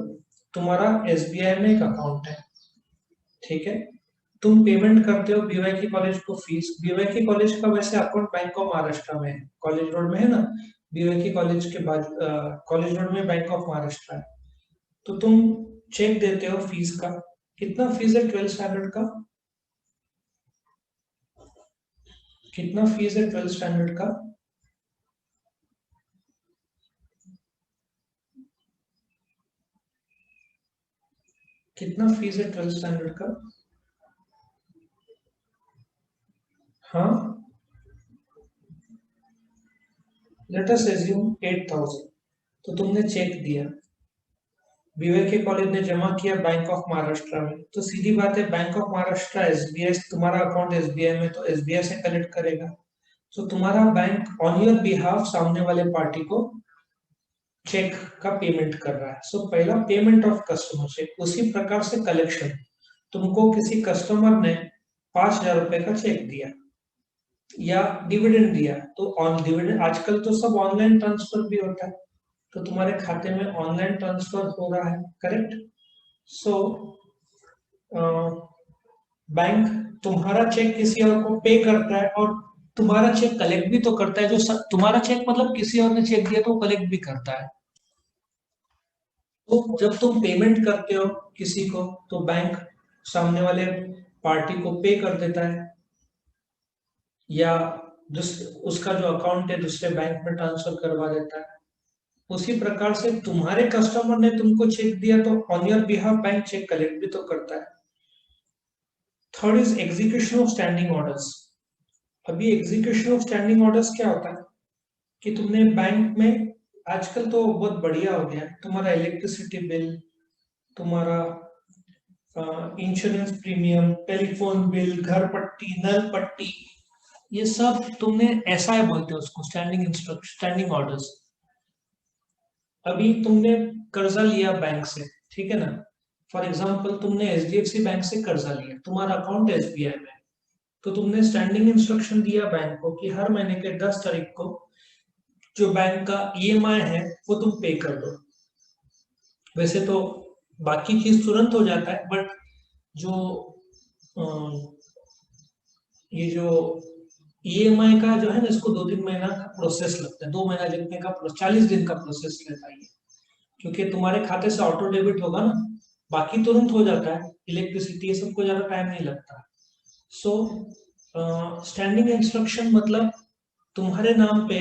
तुम्हारा एसबीआई में एक अकाउंट है, ठीक है, तुम पेमेंट करते हो बीवाईके कॉलेज को फीस। बीवाईके कॉलेज का वैसे अकाउंट बैंक ऑफ महाराष्ट्र में है, कॉलेज रोड में है ना, बीवाईके कॉलेज के बाद कॉलेज रोड में बैंक ऑफ महाराष्ट्र है। तो तुम चेक देते हो फीस का, कितना फीस है 12th स्टैंडर्ड का, कितना फीस है 12th स्टैंडर्ड का? कितना फीस है 12th स्टैंडर्ड का? हाँ, लेट अस एज्यूम 8000। तो तुमने चेक दिया, बीवाईके कॉलेज ने जमा किया बैंक ऑफ महाराष्ट्र में, तो सीधी बात है बैंक ऑफ महाराष्ट्र एसबीआई, तुम्हारा अकाउंट एसबीआई में, तो एसबीआई से कलेक्ट करेगा। तो तुम्हारा बैंक ऑन योर बिहाफ सामने वाले पार्टी को चेक का पेमेंट कर रहा है। सो पहला पेमेंट ऑफ कस्टमर चेक। उसी प्रकार से कलेक्शन, तुमको किसी कस्टमर ने 5000 रुपए का चेक दिया या डिविडेंड दिया, तो ऑन डिविडेंड आजकल तो सब ऑनलाइन ट्रांसफर भी होता है, तो तुम्हारे खाते में ऑनलाइन ट्रांसफर हो रहा है, करेक्ट। सो बैंक तुम्हारा चेक किसी और को पे करता है, और तुम्हारा चेक कलेक्ट भी तो करता है। तुम्हारा चेक मतलब किसी और ने चेक दिया तो कलेक्ट भी करता है। तो जब तुम पेमेंट करते हो किसी को, तो बैंक सामने वाले पार्टी को पे कर देता है, या उसका जो अकाउंट है दूसरे बैंक में ट्रांसफर करवा देता है। उसी प्रकार से तुम्हारे कस्टमर ने तुमको चेक दिया, तो on your behalf bank cheque collect भी तो करता है। Third is execution of standing orders. अभी एग्जीक्यूशन ऑफ स्टैंडिंग ऑर्डर्स क्या होता है कि तुमने बैंक में, आजकल तो बहुत बढ़िया हो गया, तुम्हारा इलेक्ट्रिसिटी बिल, तुम्हारा इंश्योरेंस प्रीमियम, टेलीफोन बिल, घर पट्टी, नल पट्टी, ये सब तुमने ऐसा है बोलते हो उसको, स्टैंडिंग ऑर्डर्स। अभी तुमने कर्जा लिया बैंक से, ठीक है ना, फॉर एग्जांपल तुमने एचडीएफसी बैंक से कर्जा लिया, तुम्हारा अकाउंट एसबीआई में, तो तुमने स्टैंडिंग इंस्ट्रक्शन दिया बैंक को कि हर महीने के 10 तारीख को जो बैंक का ईएमआई है वो तुम पे कर दो। वैसे तो बाकी चीज तुरंत हो जाता है, बट जो ये जो ईएमआई का जो है ना, इसको 2-3 महीना का प्रोसेस लगता है, 2 महीना जितने का 40 दिन का प्रोसेस रहता है, क्योंकि तुम्हारे खाते से ऑटो डेबिट होगा ना, बाकी तुरंत हो जाता है, इलेक्ट्रिसिटी ये सबको ज्यादा टाइम नहीं लगता। सो स्टैंडिंग इंस्ट्रक्शन मतलब तुम्हारे नाम पे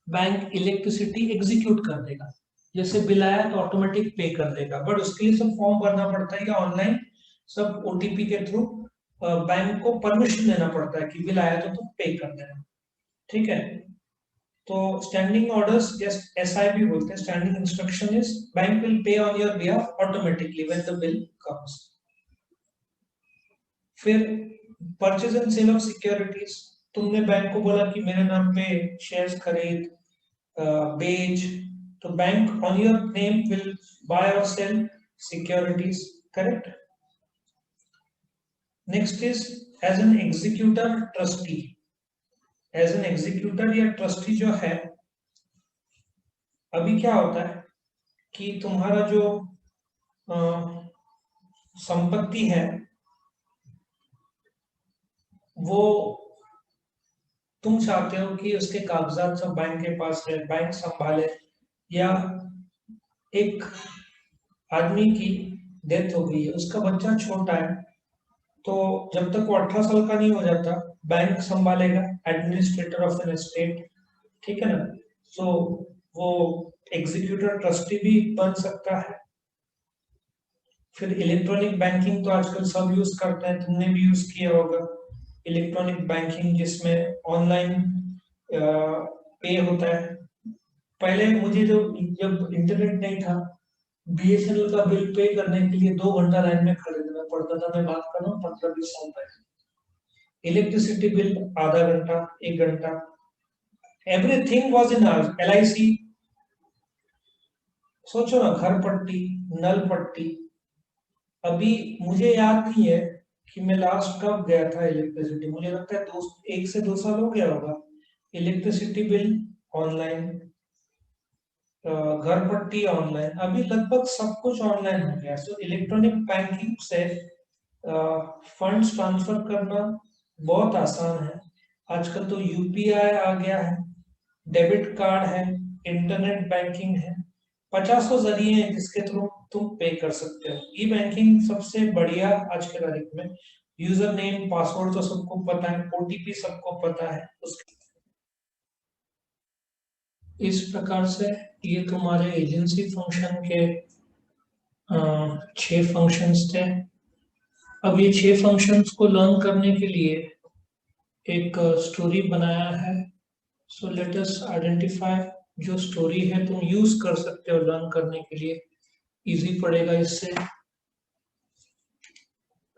बैंक इलेक्ट्रिसिटी एग्जीक्यूट कर देगा, जैसे बिल आया तो ऑटोमेटिक पे कर देगा, बट उसके लिए सब फॉर्म भरना पड़ता है, या ऑनलाइन सब ओटीपी के थ्रू बैंक को परमिशन देना पड़ता है कि बिल आया तो तुम पे कर देना, ठीक है। तो स्टैंडिंग ऑर्डर्स एसआईबी बोलते हैं, standing instruction is bank will pay on your behalf automatically when the bill comes. फिर purchase and sale of securities, तुमने बैंक को बोला कि मेरे नाम पे शेयर्स खरीद बेच, तो bank on your name will buy और sell securities, correct. Next is as an executor trustee. As an executor या ट्रस्टी जो है, अभी क्या होता है कि तुम्हारा जो संपत्ति है वो तुम चाहते हो कि उसके कागजात सब बैंक के पास रहे, बैंक संभाले, या एक आदमी की डेथ हो गई है, उसका बच्चा छोटा है, तो जब तक वो 18 साल का नहीं हो जाता बैंक संभालेगा, एडमिनिस्ट्रेटर ऑफ एन एस्टेट, ठीक है ना। सो वो एग्जीक्यूटिव ट्रस्टी भी बन सकता है। फिर इलेक्ट्रॉनिक बैंकिंग तो आजकल सब यूज करते हैं, तुमने भी यूज किया होगा इलेक्ट्रॉनिक बैंकिंग, जिसमें ऑनलाइन पे होता है। पहले मुझे जब इंटरनेट नहीं था, बीएसएनएल का बिल पे करने के लिए 2 घंटा लाइन में खड़े रहना पड़ता था। मैं बात कर रहा हूँ 15-20 साल पहले। इलेक्ट्रिसिटी बिल आधा घंटा, 1 घंटा, एवरीथिंग वॉज इन LIC। सोचो ना, घर पट्टी, नल पट्टी। अभी मुझे याद नहीं है कि मैं लास्ट कब गया था इलेक्ट्रिसिटी, मुझे लगता है 1 से 2 साल हो गया होगा। इलेक्ट्रिसिटी बिल ऑनलाइन, घर पट्टी ऑनलाइन, अभी लगभग सब कुछ ऑनलाइन हो गया। सो इलेक्ट्रॉनिक बैंकिंग से फंड्स ट्रांसफर करना बहुत आसान है। आजकल तो यूपीआई आ गया है, डेबिट कार्ड है, इंटरनेट बैंकिंग है, 50 जरिए हैं जिसके थ्रू तुम पे कर सकते हो। ई बैंकिंग सबसे बढ़िया आज के तारीख में। यूजर नेम पासवर्ड तो सबको पता है, ओटीपी सबको पता है उसके। इस प्रकार से ये तुम्हारे एजेंसी फंक्शन के 6 फंक्शंस थे। अब ये 6 फंक्शंस को लर्न करने के लिए एक स्टोरी बनाया है। सो लेट अस आइडेंटिफाई जो स्टोरी है तुम यूज कर सकते हो लर्न करने के लिए, इजी पड़ेगा इससे।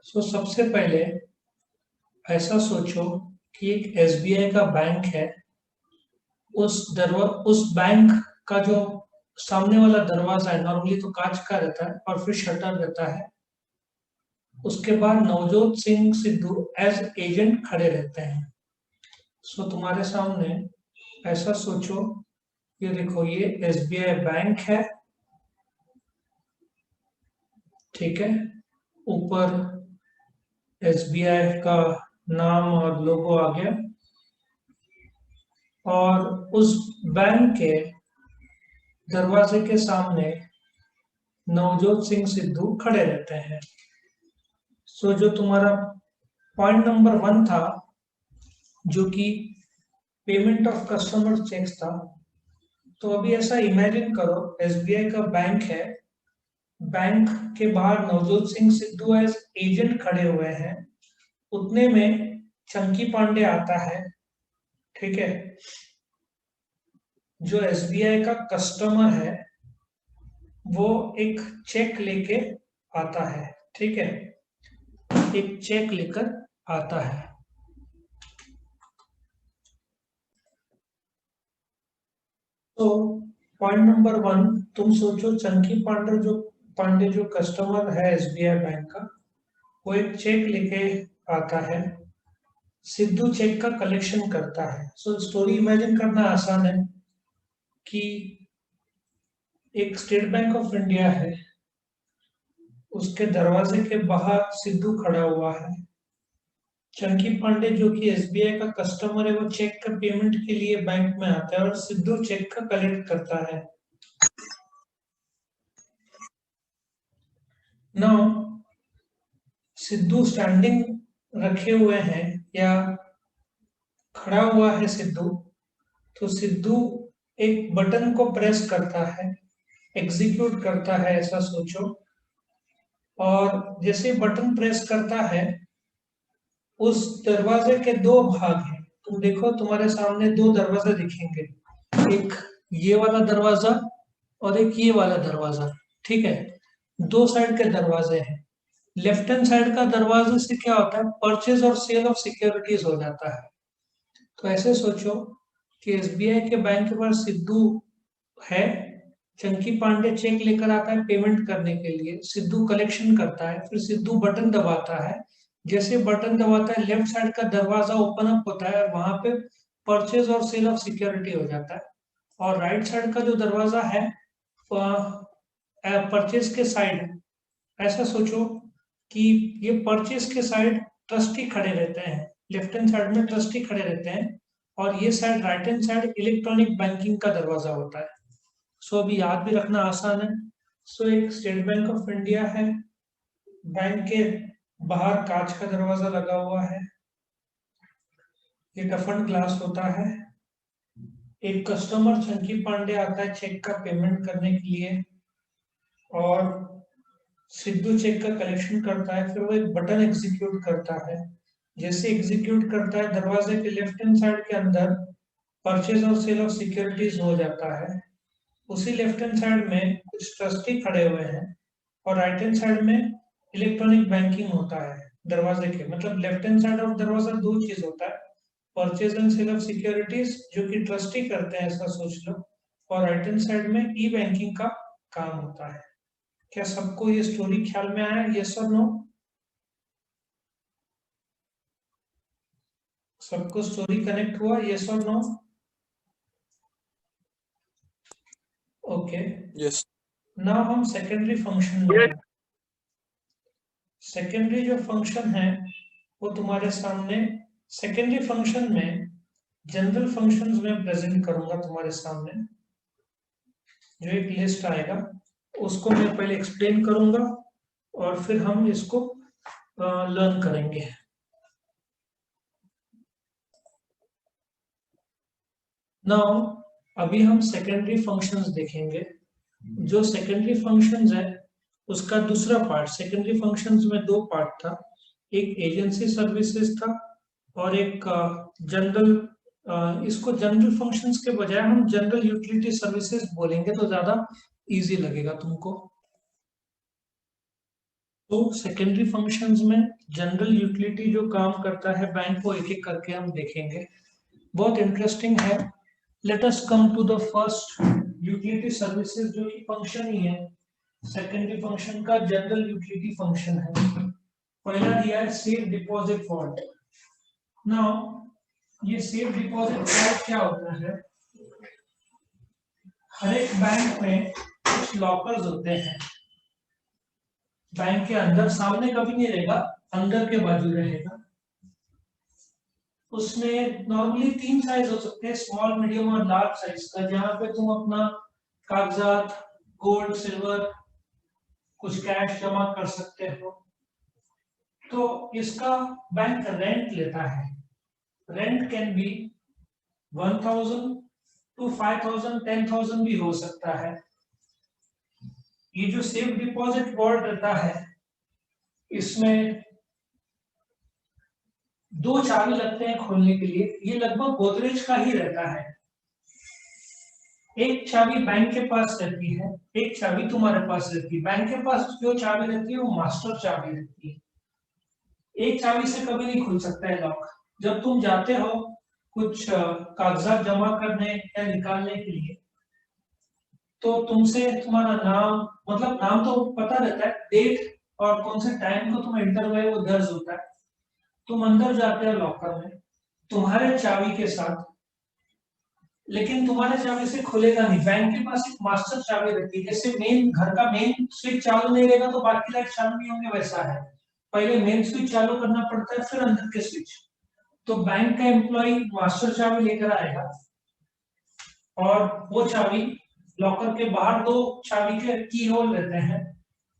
सो सबसे पहले ऐसा सोचो कि एक एसबीआई का बैंक है। उस बैंक का जो सामने वाला दरवाजा है, नॉर्मली तो कांच का रहता है और फिर शटर रहता है। उसके बाद नवजोत सिंह सिद्धू एज एजेंट खड़े रहते हैं। सो तुम्हारे सामने ऐसा सोचो, ये देखो ये एसबीआई बैंक है, ठीक है। ऊपर एसबीआई का नाम और लोगो आ गया, और उस बैंक के दरवाजे के सामने नवजोत सिंह सिद्धू खड़े रहते हैं। सो जो तुम्हारा पॉइंट नंबर 1 था, जो कि पेमेंट ऑफ कस्टमर चेक्स था, तो अभी ऐसा इमेजिन करो एसबीआई का बैंक है, बैंक के बाहर नवजोत सिंह सिद्धू एज एजेंट खड़े हुए हैं। उतने में चंकी पांडे आता है, ठीक है, जो एसबीआई का कस्टमर है, वो एक चेक लेके आता है, ठीक है, एक चेक लेकर आता है। तो पॉइंट नंबर 1, तुम सोचो चंकी पांडे जो कस्टमर है एसबीआई बैंक का, वो एक चेक लेके आता है, सिद्धू चेक का कलेक्शन करता है। सो स्टोरी इमेजिन करना आसान है कि एक स्टेट बैंक ऑफ इंडिया है, उसके दरवाजे के बाहर सिद्धू खड़ा हुआ है। चंकी पांडे जो कि एसबीआई का कस्टमर है, वो चेक का पेमेंट के लिए बैंक में आता है और सिद्धू चेक का कलेक्ट करता है। नाउ सिद्धू स्टैंडिंग रखे हुए हैं या खड़ा हुआ है सिद्धू, तो सिद्धू एक बटन को प्रेस करता है, एग्जीक्यूट करता है, ऐसा सोचो। और जैसे बटन प्रेस करता है, उस दरवाजे के 2 भाग हैं। तुम देखो तुम्हारे सामने 2 दरवाजे दिखेंगे, एक ये वाला दरवाजा और एक ये वाला दरवाजा, ठीक है। 2 साइड के दरवाजे हैं। लेफ्ट हैंड साइड का दरवाजे से क्या होता है, परचेज और सेल ऑफ सिक्योरिटीज हो जाता है। तो ऐसे सोचो कि एसबीआई के बैंक के पास सिद्धू है, चंकी पांडे चेक लेकर आता है पेमेंट करने के लिए, सिद्धू कलेक्शन करता है, फिर सिद्धू बटन दबाता है। जैसे बटन दबाता है, लेफ्ट साइड का दरवाजा ओपन अप होता है और वहां पे परचेज और सेल ऑफ सिक्योरिटी हो जाता है। और राइट साइड का जो दरवाजा है, परचेज के साइड, ऐसा सोचो कि ये परचेज के साइड ट्रस्टी खड़े रहते हैं, लेफ्ट हैंड साइड में ट्रस्टी खड़े रहते हैं और ये side right hand side electronic banking का दरवाजा होता है। सो अभी याद भी रखना आसान है। सो एक स्टेट बैंक ऑफ इंडिया है, बैंक के बाहर कांच का दरवाजा लगा हुआ है, ये टफन ग्लास होता है। एक कस्टमर चंकी पांडे आता है चेक का पेमेंट करने के लिए और सिद्धू चेक का कलेक्शन करता है, फिर वो एक बटन एग्जीक्यूट करता है। जैसे एग्जीक्यूट करता है दरवाजे के लेफ्ट हैंड साइड के अंदर परचेज और सेल ऑफ सिक्योरिटीज हो जाता है। उसी लेफ्ट हैंड साइड में कुछ ट्रस्टी खड़े हुए हैं और राइट हैंड साइड में इलेक्ट्रॉनिक बैंकिंग होता है दरवाजे के। मतलब लेफ्ट हैंड साइड ऑफ दरवाजा दो चीज होता है, purchase and sale of securities जो कि ट्रस्टी करते हैं ऐसा सोच लो, और राइट हैंड साइड में ई बैंकिंग का काम होता है। क्या सबको ये स्टोरी ख्याल में आया? यस और नो? सबको स्टोरी कनेक्ट हुआ? यस और नो? Okay, Yes. नाउ हम सेकेंडरी फंक्शन में हैं। सेकेंडरी जो फंक्शन है वो तुम्हारे सामने, सेकेंडरी फंक्शन में जनरल फंक्शंस में प्रेजेंट करूंगा तुम्हारे सामने। जो एक लिस्ट आएगा उसको मैं पहले एक्सप्लेन करूंगा और फिर हम इसको लर्न करेंगे। नाउ अभी हम सेकेंडरी फंक्शंस देखेंगे। जो सेकेंडरी फंक्शंस है उसका दूसरा पार्ट, सेकेंडरी फंक्शंस में दो पार्ट था, एक एजेंसी सर्विसेज था और एक जनरल, इसको जनरल फंक्शंस के बजाय हम जनरल यूटिलिटी सर्विसेज बोलेंगे तो ज्यादा इजी लगेगा तुमको। तो सेकेंडरी फंक्शंस में जनरल यूटिलिटी जो काम करता है बैंक को एक एक करके हम देखेंगे, बहुत इंटरेस्टिंग है। Let us come to the first utility services जो कि फंक्शन ही है सेकेंडरी फंक्शन का, जनरल यूटिलिटी फंक्शन है। पहला दिया है सेफ डिपॉजिट वॉल्ट। नाउ ये सेफ डिपॉजिट वॉल्ट क्या होता है? हर एक बैंक में कुछ लॉकर्स होते हैं, बैंक के अंदर, सामने कभी नहीं रहेगा, अंदर के बाजू रहेगा। उसमें नॉर्मली तीन साइज हो सकते हैं, स्मॉल, मीडियम और लार्ज साइज का, जहां पे तुम अपना कागजात, गोल्ड, सिल्वर, कुछ कैश जमा कर सकते हो। तो इसका बैंक रेंट लेता है। रेंट कैन बी 1000 to 5000, 10,000 भी हो सकता है। ये जो सेफ डिपॉजिट वॉल्ट रहता है इसमें दो चाबी लगते हैं खोलने के लिए, ये लगभग गोदरेज का ही रहता है। एक चाबी बैंक के पास रहती है, एक चाबी तुम्हारे पास रहती है। बैंक के पास जो चाबी रहती है वो मास्टर चाबी रहती है। एक चाबी से कभी नहीं खुल सकता है लॉक। जब तुम जाते हो कुछ कागजात जमा करने या निकालने के लिए तो तुमसे तुम्हारा नाम, मतलब नाम तो पता रहता है, डेट और कौन से टाइम को तुम एंटर हुए वो दर्ज होता है। तुम अंदर जाते हो लॉकर में तुम्हारे चाबी के साथ, लेकिन तुम्हारे चाबी से खुलेगा नहीं। बैंक के पास एक मास्टर चाबी रहती है, जैसे मेन घर का मेन स्विच चालू नहीं रहेगा तो बाकी लाइट चालू नहीं होंगे, वैसा है। पहले मेन स्विच चालू करना पड़ता है फिर अंदर के स्विच। तो बैंक का एम्प्लॉय मास्टर चाबी लेकर आएगा और वो चाबी, लॉकर के बाहर दो चाबी के की होल रहते हैं,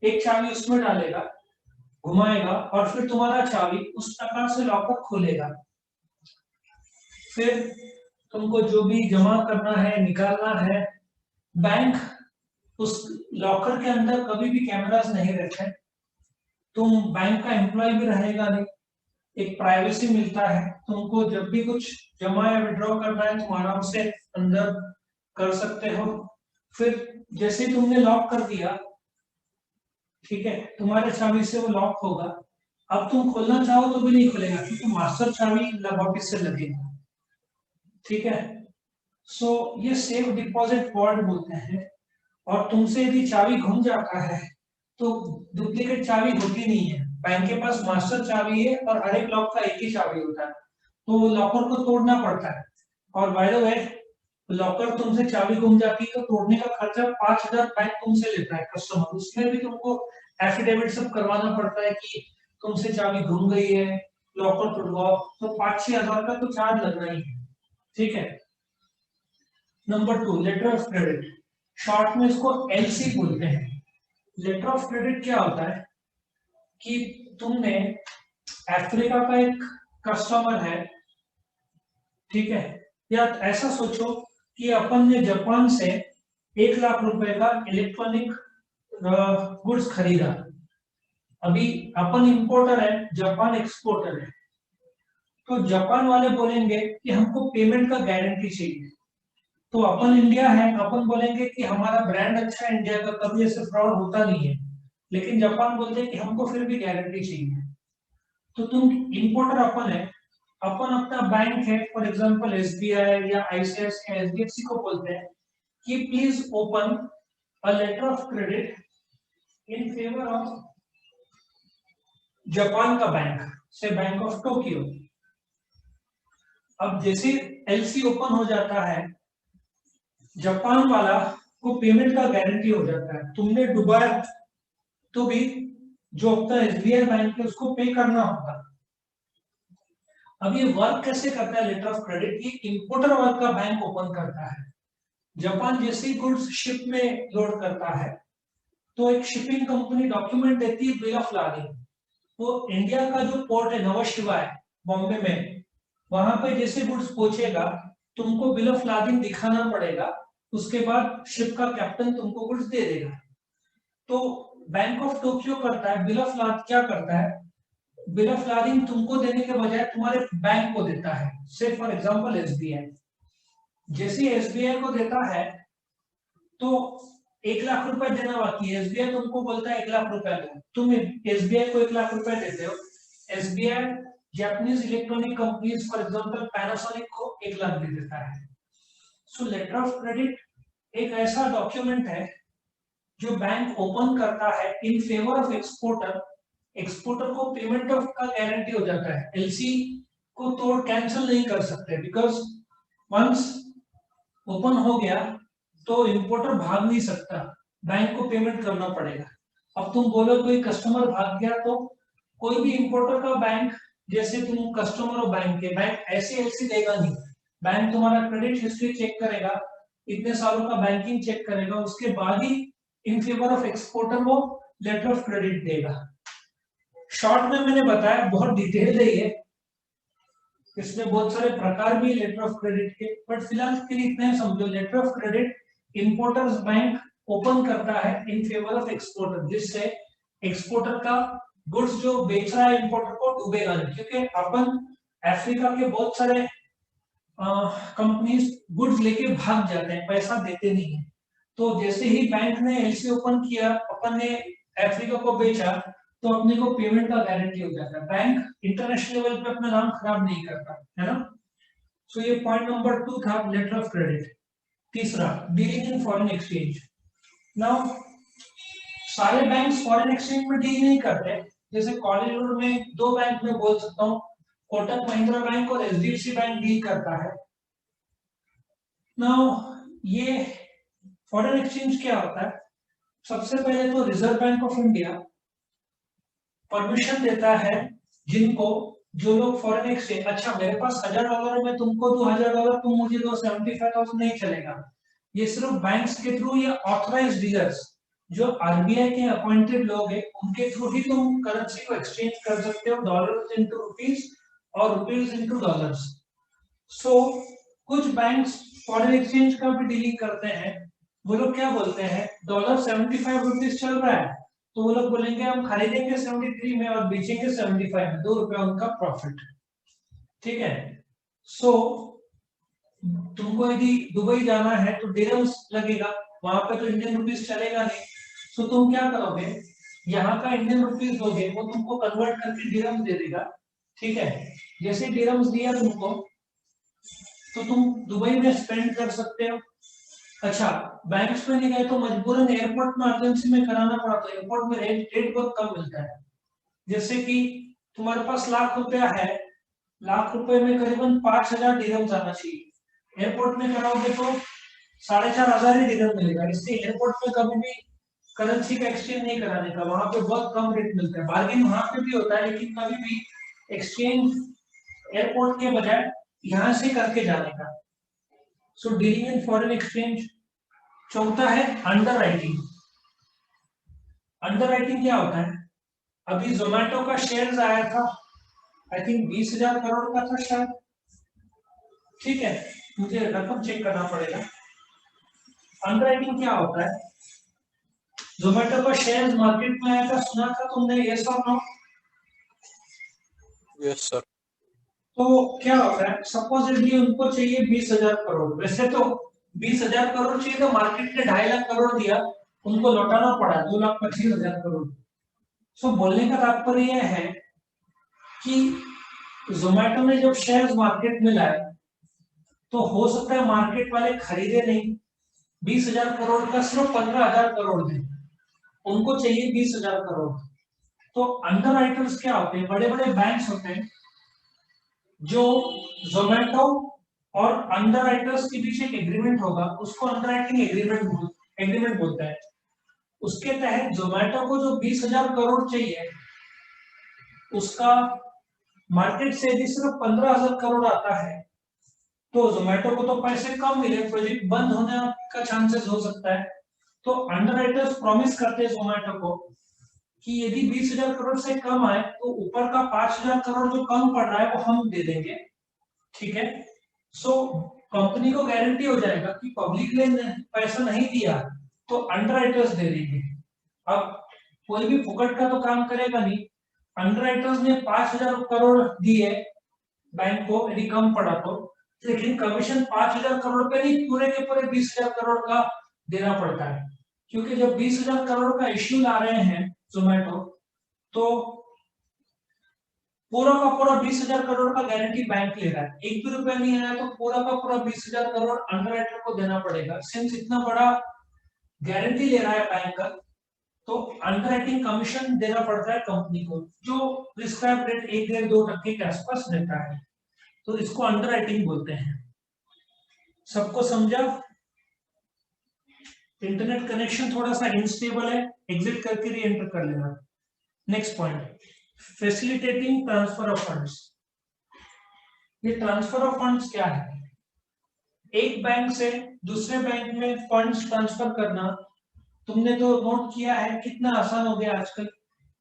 एक चाबी उसमें डालेगा, घुमाएगा और फिर तुम्हारा चाबी उस प्रकार से लॉकर खोलेगा। फिर तुमको जो भी जमा करना है, निकालना है, बैंक उस लॉकर के अंदर कभी भी कैमरास नहीं रहते, तुम बैंक का एम्प्लॉय भी रहेगा नहीं, एक प्राइवेसी मिलता है। तुमको जब भी कुछ जमा या विड्रॉ करना है तुम आराम से अंदर कर सकते हो। फिर जैसे ही तुमने लॉक कर दिया, ठीक है, तुम्हारे चाबी से वो लॉक होगा। अब तुम खोलना चाहो तो भी नहीं खुलेगा क्योंकि मास्टर चाबी वापिस से लगेगा। ठीक है, सो ये सेफ डिपॉजिट वॉल्ट बोलते हैं। और तुमसे यदि चाबी घूम जाता है तो डुप्लीकेट चाबी होती नहीं है। बैंक के पास मास्टर चाबी है और हर एक लॉक का एक ही चाबी होता है, तो लॉकर को तोड़ना पड़ता है। और बाय द वे, लॉकर तुमसे चाबी घूम जाती है तो तोड़ने का खर्चा 5000 बैंक तुमसे लेता है कस्टमर। उसमें भी तुमको एफिडेविट सब करवाना पड़ता है कि तुमसे चाबी घूम गई है, लॉकर तोड़वाओ तो 5-6 हजार का तो चार्ज लगना ही है, ठीक है। Number 2, letter of credit, short में इसको एलसी बोलते हैं। लेटर ऑफ क्रेडिट क्या होता है कि तुमने अफ्रीका का एक कस्टमर है, ठीक है, या ऐसा सोचो कि अपन ने जापान से 1 लाख रुपए का इलेक्ट्रॉनिक गुड्स खरीदा। अभी अपन इंपोर्टर है, जापान एक्सपोर्टर है, तो जापान वाले बोलेंगे कि हमको पेमेंट का गारंटी चाहिए। तो अपन इंडिया है, अपन बोलेंगे कि हमारा ब्रांड अच्छा है इंडिया का, कभी ऐसे फ्रॉड होता नहीं है, लेकिन जापान बोलते हैं कि हमको फिर भी गारंटी चाहिए। तो तुम इंपोर्टर अपन है, अपन अपना बैंक है, फॉर एग्जांपल एसबीआई या आईसीआईसीआई एचडीएफसी को बोलते हैं कि please open a letter of credit in favour of Japan का बैंक, से बैंक ऑफ टोक्यो। अब जैसे एलसी ओपन हो जाता है, जापान वाला को पेमेंट का गारंटी हो जाता है, तुमने डुबाया तो भी जो अपना एसबीआई बैंक है उसको पे करना होगा। अब ये वर्क कैसे करता है लेटर ऑफ क्रेडिट, ये इंपोर्टर वर्क का बैंक ओपन करता है। जापान जैसे ही गुड्स शिप में लोड करता है तो एक शिपिंग कंपनी डॉक्यूमेंट देती है, बिल ऑफ लादिंग। वो इंडिया का जो पोर्ट है नवाशिवा है बॉम्बे में, वहां पे जैसे गुड्स पहुंचेगा तुमको बिल ऑफ लादिंग दिखाना पड़ेगा, उसके बाद शिप का कैप्टन तुमको गुड्स दे देगा। तो बैंक ऑफ टोक्यो करता है, बिल ऑफ लाद क्या करता है, बिल ऑफ लादिंग तुमको देने के बजाय तुम्हारे बैंक को देता है। से फॉर एग्जांपल एसबीआई, जैसे एसबीआई को देता है तो 1 लाख रुपए देना बाकी है, एसबीआई तुमको बोलता है 1 लाख रुपए दो, तुम एसबीआई को 1 लाख रुपए देते हो, SBI Japanese electronic companies for example Panasonic को 1 लाख दे देता है। सो लेटर ऑफ क्रेडिट एक ऐसा डॉक्यूमेंट है जो बैंक ओपन करता है in favour of exporter. Exporter को पेमेंट ऑफ का गारंटी हो जाता है, एलसी को तोड़ कैंसिल नहीं कर सकते, बिकॉज वंस ओपन हो गया तो इंपोर्टर भाग नहीं सकता, बैंक को पेमेंट करना पड़ेगा। अब तुम बोलो कोई कस्टमर भाग गया, तो कोई भी इंपोर्टर का बैंक, जैसे तुम कस्टमर हो बैंक के, बैंक ऐसे एलसी देगा नहीं। बैंक तुम्हारा क्रेडिट हिस्ट्री चेक करेगा, इतने सालों का बैंकिंग चेक करेगा, उसके बाद ही इन फेवर ऑफ एक्सपोर्टर वो लेटर ऑफ क्रेडिट देगा। शॉर्ट में मैंने बताया, बहुत डिटेल है ये, इसमें बहुत सारे प्रकार भी लेटर ऑफ क्रेडिट के, बट फिलहाल के लिए इतना ही समझो, letter of credit importers bank open करता है इन फेवर ऑफ एक्सपोर्टर, जिससे एक्सपोर्टर का गुड्स जो बेच रहा है इंपोर्टर को डूबेगा नहीं, क्योंकि अपन अफ्रीका के बहुत सारे कंपनीज गुड्स लेके भाग जाते हैं, पैसा देते नहीं है। तो जैसे ही बैंक ने एलसी ओपन किया, अपन ने अफ्रीका को बेचा, तो अपने को पेमेंट का गारंटी हो जाता है, बैंक इंटरनेशनल लेवल पे अपना नाम खराब नहीं करता है ना। सो ये पॉइंट नंबर 2 था लेटर ऑफ क्रेडिट। तीसरा, dealing in foreign exchange. Now सारे बैंक्स फॉरेन एक्सचेंज में डील नहीं करते, जैसे कॉलेज रोड में 2 बैंक में बोल सकता हूँ, कोटक महिंद्रा बैंक और एचडीएफसी बैंक डील करता है। नाउ ये फॉरेन एक्सचेंज क्या होता है, सबसे पहले तो reserve bank of India permission देता है जिनको, जो लोग फॉरेन एक्सचेंज, अच्छा मेरे पास $1000 में तुमको $2000, तुम मुझे दो 75,000, नहीं चलेगा। ये सिर्फ बैंक्स के थ्रू या ऑथराइज्ड डीलर्स जो आरबीआई के अपॉइंटेड लोग हैं उनके थ्रू ही तुम करेंसी को एक्सचेंज कर सकते हो, डॉलर्स इनटू रुपीस और रुपीस इनटू डॉलर्स। सो कुछ बैंक्स फॉरेन एक्सचेंज का भी डीलिंग करते हैं, वो लोग क्या बोलते हैं, $75 चल रहा है तो वो लोग बोलेंगे हम खरीदेंगे 73 में और बेचेंगे 75 में, ₹2 उनका प्रॉफिट, ठीक है। सो तुमको यदि दुबई जाना है तो दिरहम्स लगेगा, वहां पे तो इंडियन रुपीस चलेगा नहीं। सो तुम क्या करोगे, यहाँ का इंडियन रुपीस दोगे, वो तुमको कन्वर्ट करके दिरहम्स दे देगा, ठीक है। जैसे दिरहम्स दिया तुमको तो तुम दुबई में स्पेंड कर सकते हो। अच्छा, बैंक्स में नहीं गए तो मजबूरन एयरपोर्ट में अर्जेंसी में कराना पड़ा, तो एयरपोर्ट में रेट बहुत कम मिलता है। जैसे कि तुम्हारे पास ₹1,00,000 है, ₹1,00,000 में करीबन 5,000 दिरहम्स आना चाहिए, एयरपोर्ट में कराओगे तो 4,500 ही दिरहम मिलेगा। इसलिए एयरपोर्ट में कभी भी करेंसी का एक्सचेंज नहीं कराने का, वहां पे बहुत कम रेट मिलता है। बार्गेन वहां पे भी होता है, लेकिन कभी भी एक्सचेंज एयरपोर्ट के बजाय यहां से करके जाने का। सो डीलिंग इन फॉरेन एक्सचेंज। चौथा है अंडर राइटिंग। अंडर राइटिंग क्या होता है? अभी जोमेटो का शेयर्स आया था, आई थिंक 20,000 करोड़ का था शायद, ठीक है, मुझे रकम चेक करना पड़ेगा। अंडर राइटिंग क्या होता है? जोमेटो का शेयर्स मार्केट में आया था, सुना था तुमने, यस और नो? Yes sir. तो क्या होता है, सपोजिटली उनको चाहिए 20,000 करोड़। वैसे तो 20,000 करोड़ चाहिए, तो मार्केट ने 2.5 लाख करोड़ दिया, उनको लौटाना पड़ा 2,25,000 करोड़। सो बोलने का तात्पर्य यह है कि जोमेटो ने जब शेयर्स मार्केट में लाए तो हो सकता है मार्केट वाले खरीदे नहीं, 20,000 करोड़ का सिर्फ 15,000 करोड़ दे, उनको चाहिए 20,000 करोड़। तो अंडर राइटर्स क्या होते हैं? बड़े बड़े बैंक्स होते हैं जो जोमेटो और अंडर राइटर्स के बीच एक एग्रीमेंट होगा, उसको अंडर राइटिंग एग्रीमेंट बोलते हैं। उसके तहत जोमेटो को जो 20,000 करोड़ चाहिए, उसका मार्केट से यदि सिर्फ 15,000 करोड़ आता है तो जोमेटो को तो पैसे कम मिले, प्रोजेक्ट बंद होने का चांसेस हो सकता है। तो अंडर राइटर्स प्रॉमिस करते हैं जोमेटो को कि यदि 20,000 करोड़ से कम आए तो ऊपर का 5,000 करोड़ जो कम पड़ रहा है वो हम दे देंगे, ठीक है। सो कंपनी को गारंटी हो जाएगा कि पब्लिक ने पैसा नहीं दिया तो अंडर राइटर्स दे देंगे। अब कोई भी फुकट का तो काम करेगा नहीं, अंडर राइटर्स ने 5,000 करोड़ दिए बैंक को यदि कम पड़ा तो, लेकिन कमीशन 5,000 करोड़ पे नहीं, पूरे के पूरे 20,000 करोड़ का देना पड़ता है। क्योंकि जब 20,000 करोड़ का इश्यू ला रहे हैं जोमेटो, तो पूरा का पूरा 20,000 करोड़ का गारंटी बैंक ले रहा है। एक भी रुपया नहीं आया तो पूरा का पूरा 20,000 करोड़ अंडर राइटर को देना पड़ेगा। सिंस इतना बड़ा गारंटी ले रहा है बैंक का, तो अंडर राइटिंग कमीशन देना पड़ता है कंपनी को, जो प्रिस्क्राइब रेट 1-2% के आसपास रहता है। तो इसको अंडर राइटिंग बोलते हैं। सबको समझा? इंटरनेट कनेक्शन थोड़ा सा अनस्टेबल है, एग्जिट करके री एंटर कर लेना। Next point, facilitating transfer of funds. ये ट्रांसफर ऑफ फंड्स क्या है? एक बैंक से दूसरे बैंक में फंड्स ट्रांसफर करना, तुमने तो नोट किया है कितना आसान हो गया आजकल।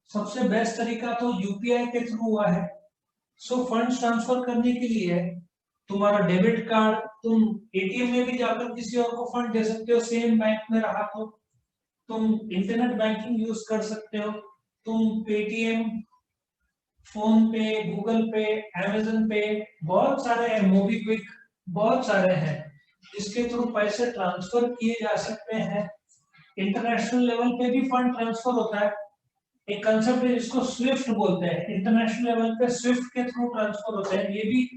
सबसे बेस्ट तरीका तो यूपीआई के थ्रू हुआ है। सो फंड्स ट्रांसफर करने के लिए तुम्हारा डेबिट कार्ड, तुम एटीएम में भी जाकर किसी और को फंड दे सकते हो, सेम बैंक में रहा तो। तुम इंटरनेट बैंकिंग यूज कर सकते हो, तुम पेटीएम, फोन पे, गूगल पे, अमेजन पे, बहुत सारे हैं, मोबीक्विक, बहुत सारे हैं जिसके थ्रू पैसे ट्रांसफर किए जा सकते हैं। इंटरनेशनल लेवल पे भी फंड ट्रांसफर होता है। एक कंसेप्ट है जिसको स्विफ्ट बोलते हैं, इंटरनेशनल लेवल पे स्विफ्ट के थ्रू ट्रांसफर होते हैं। ये भी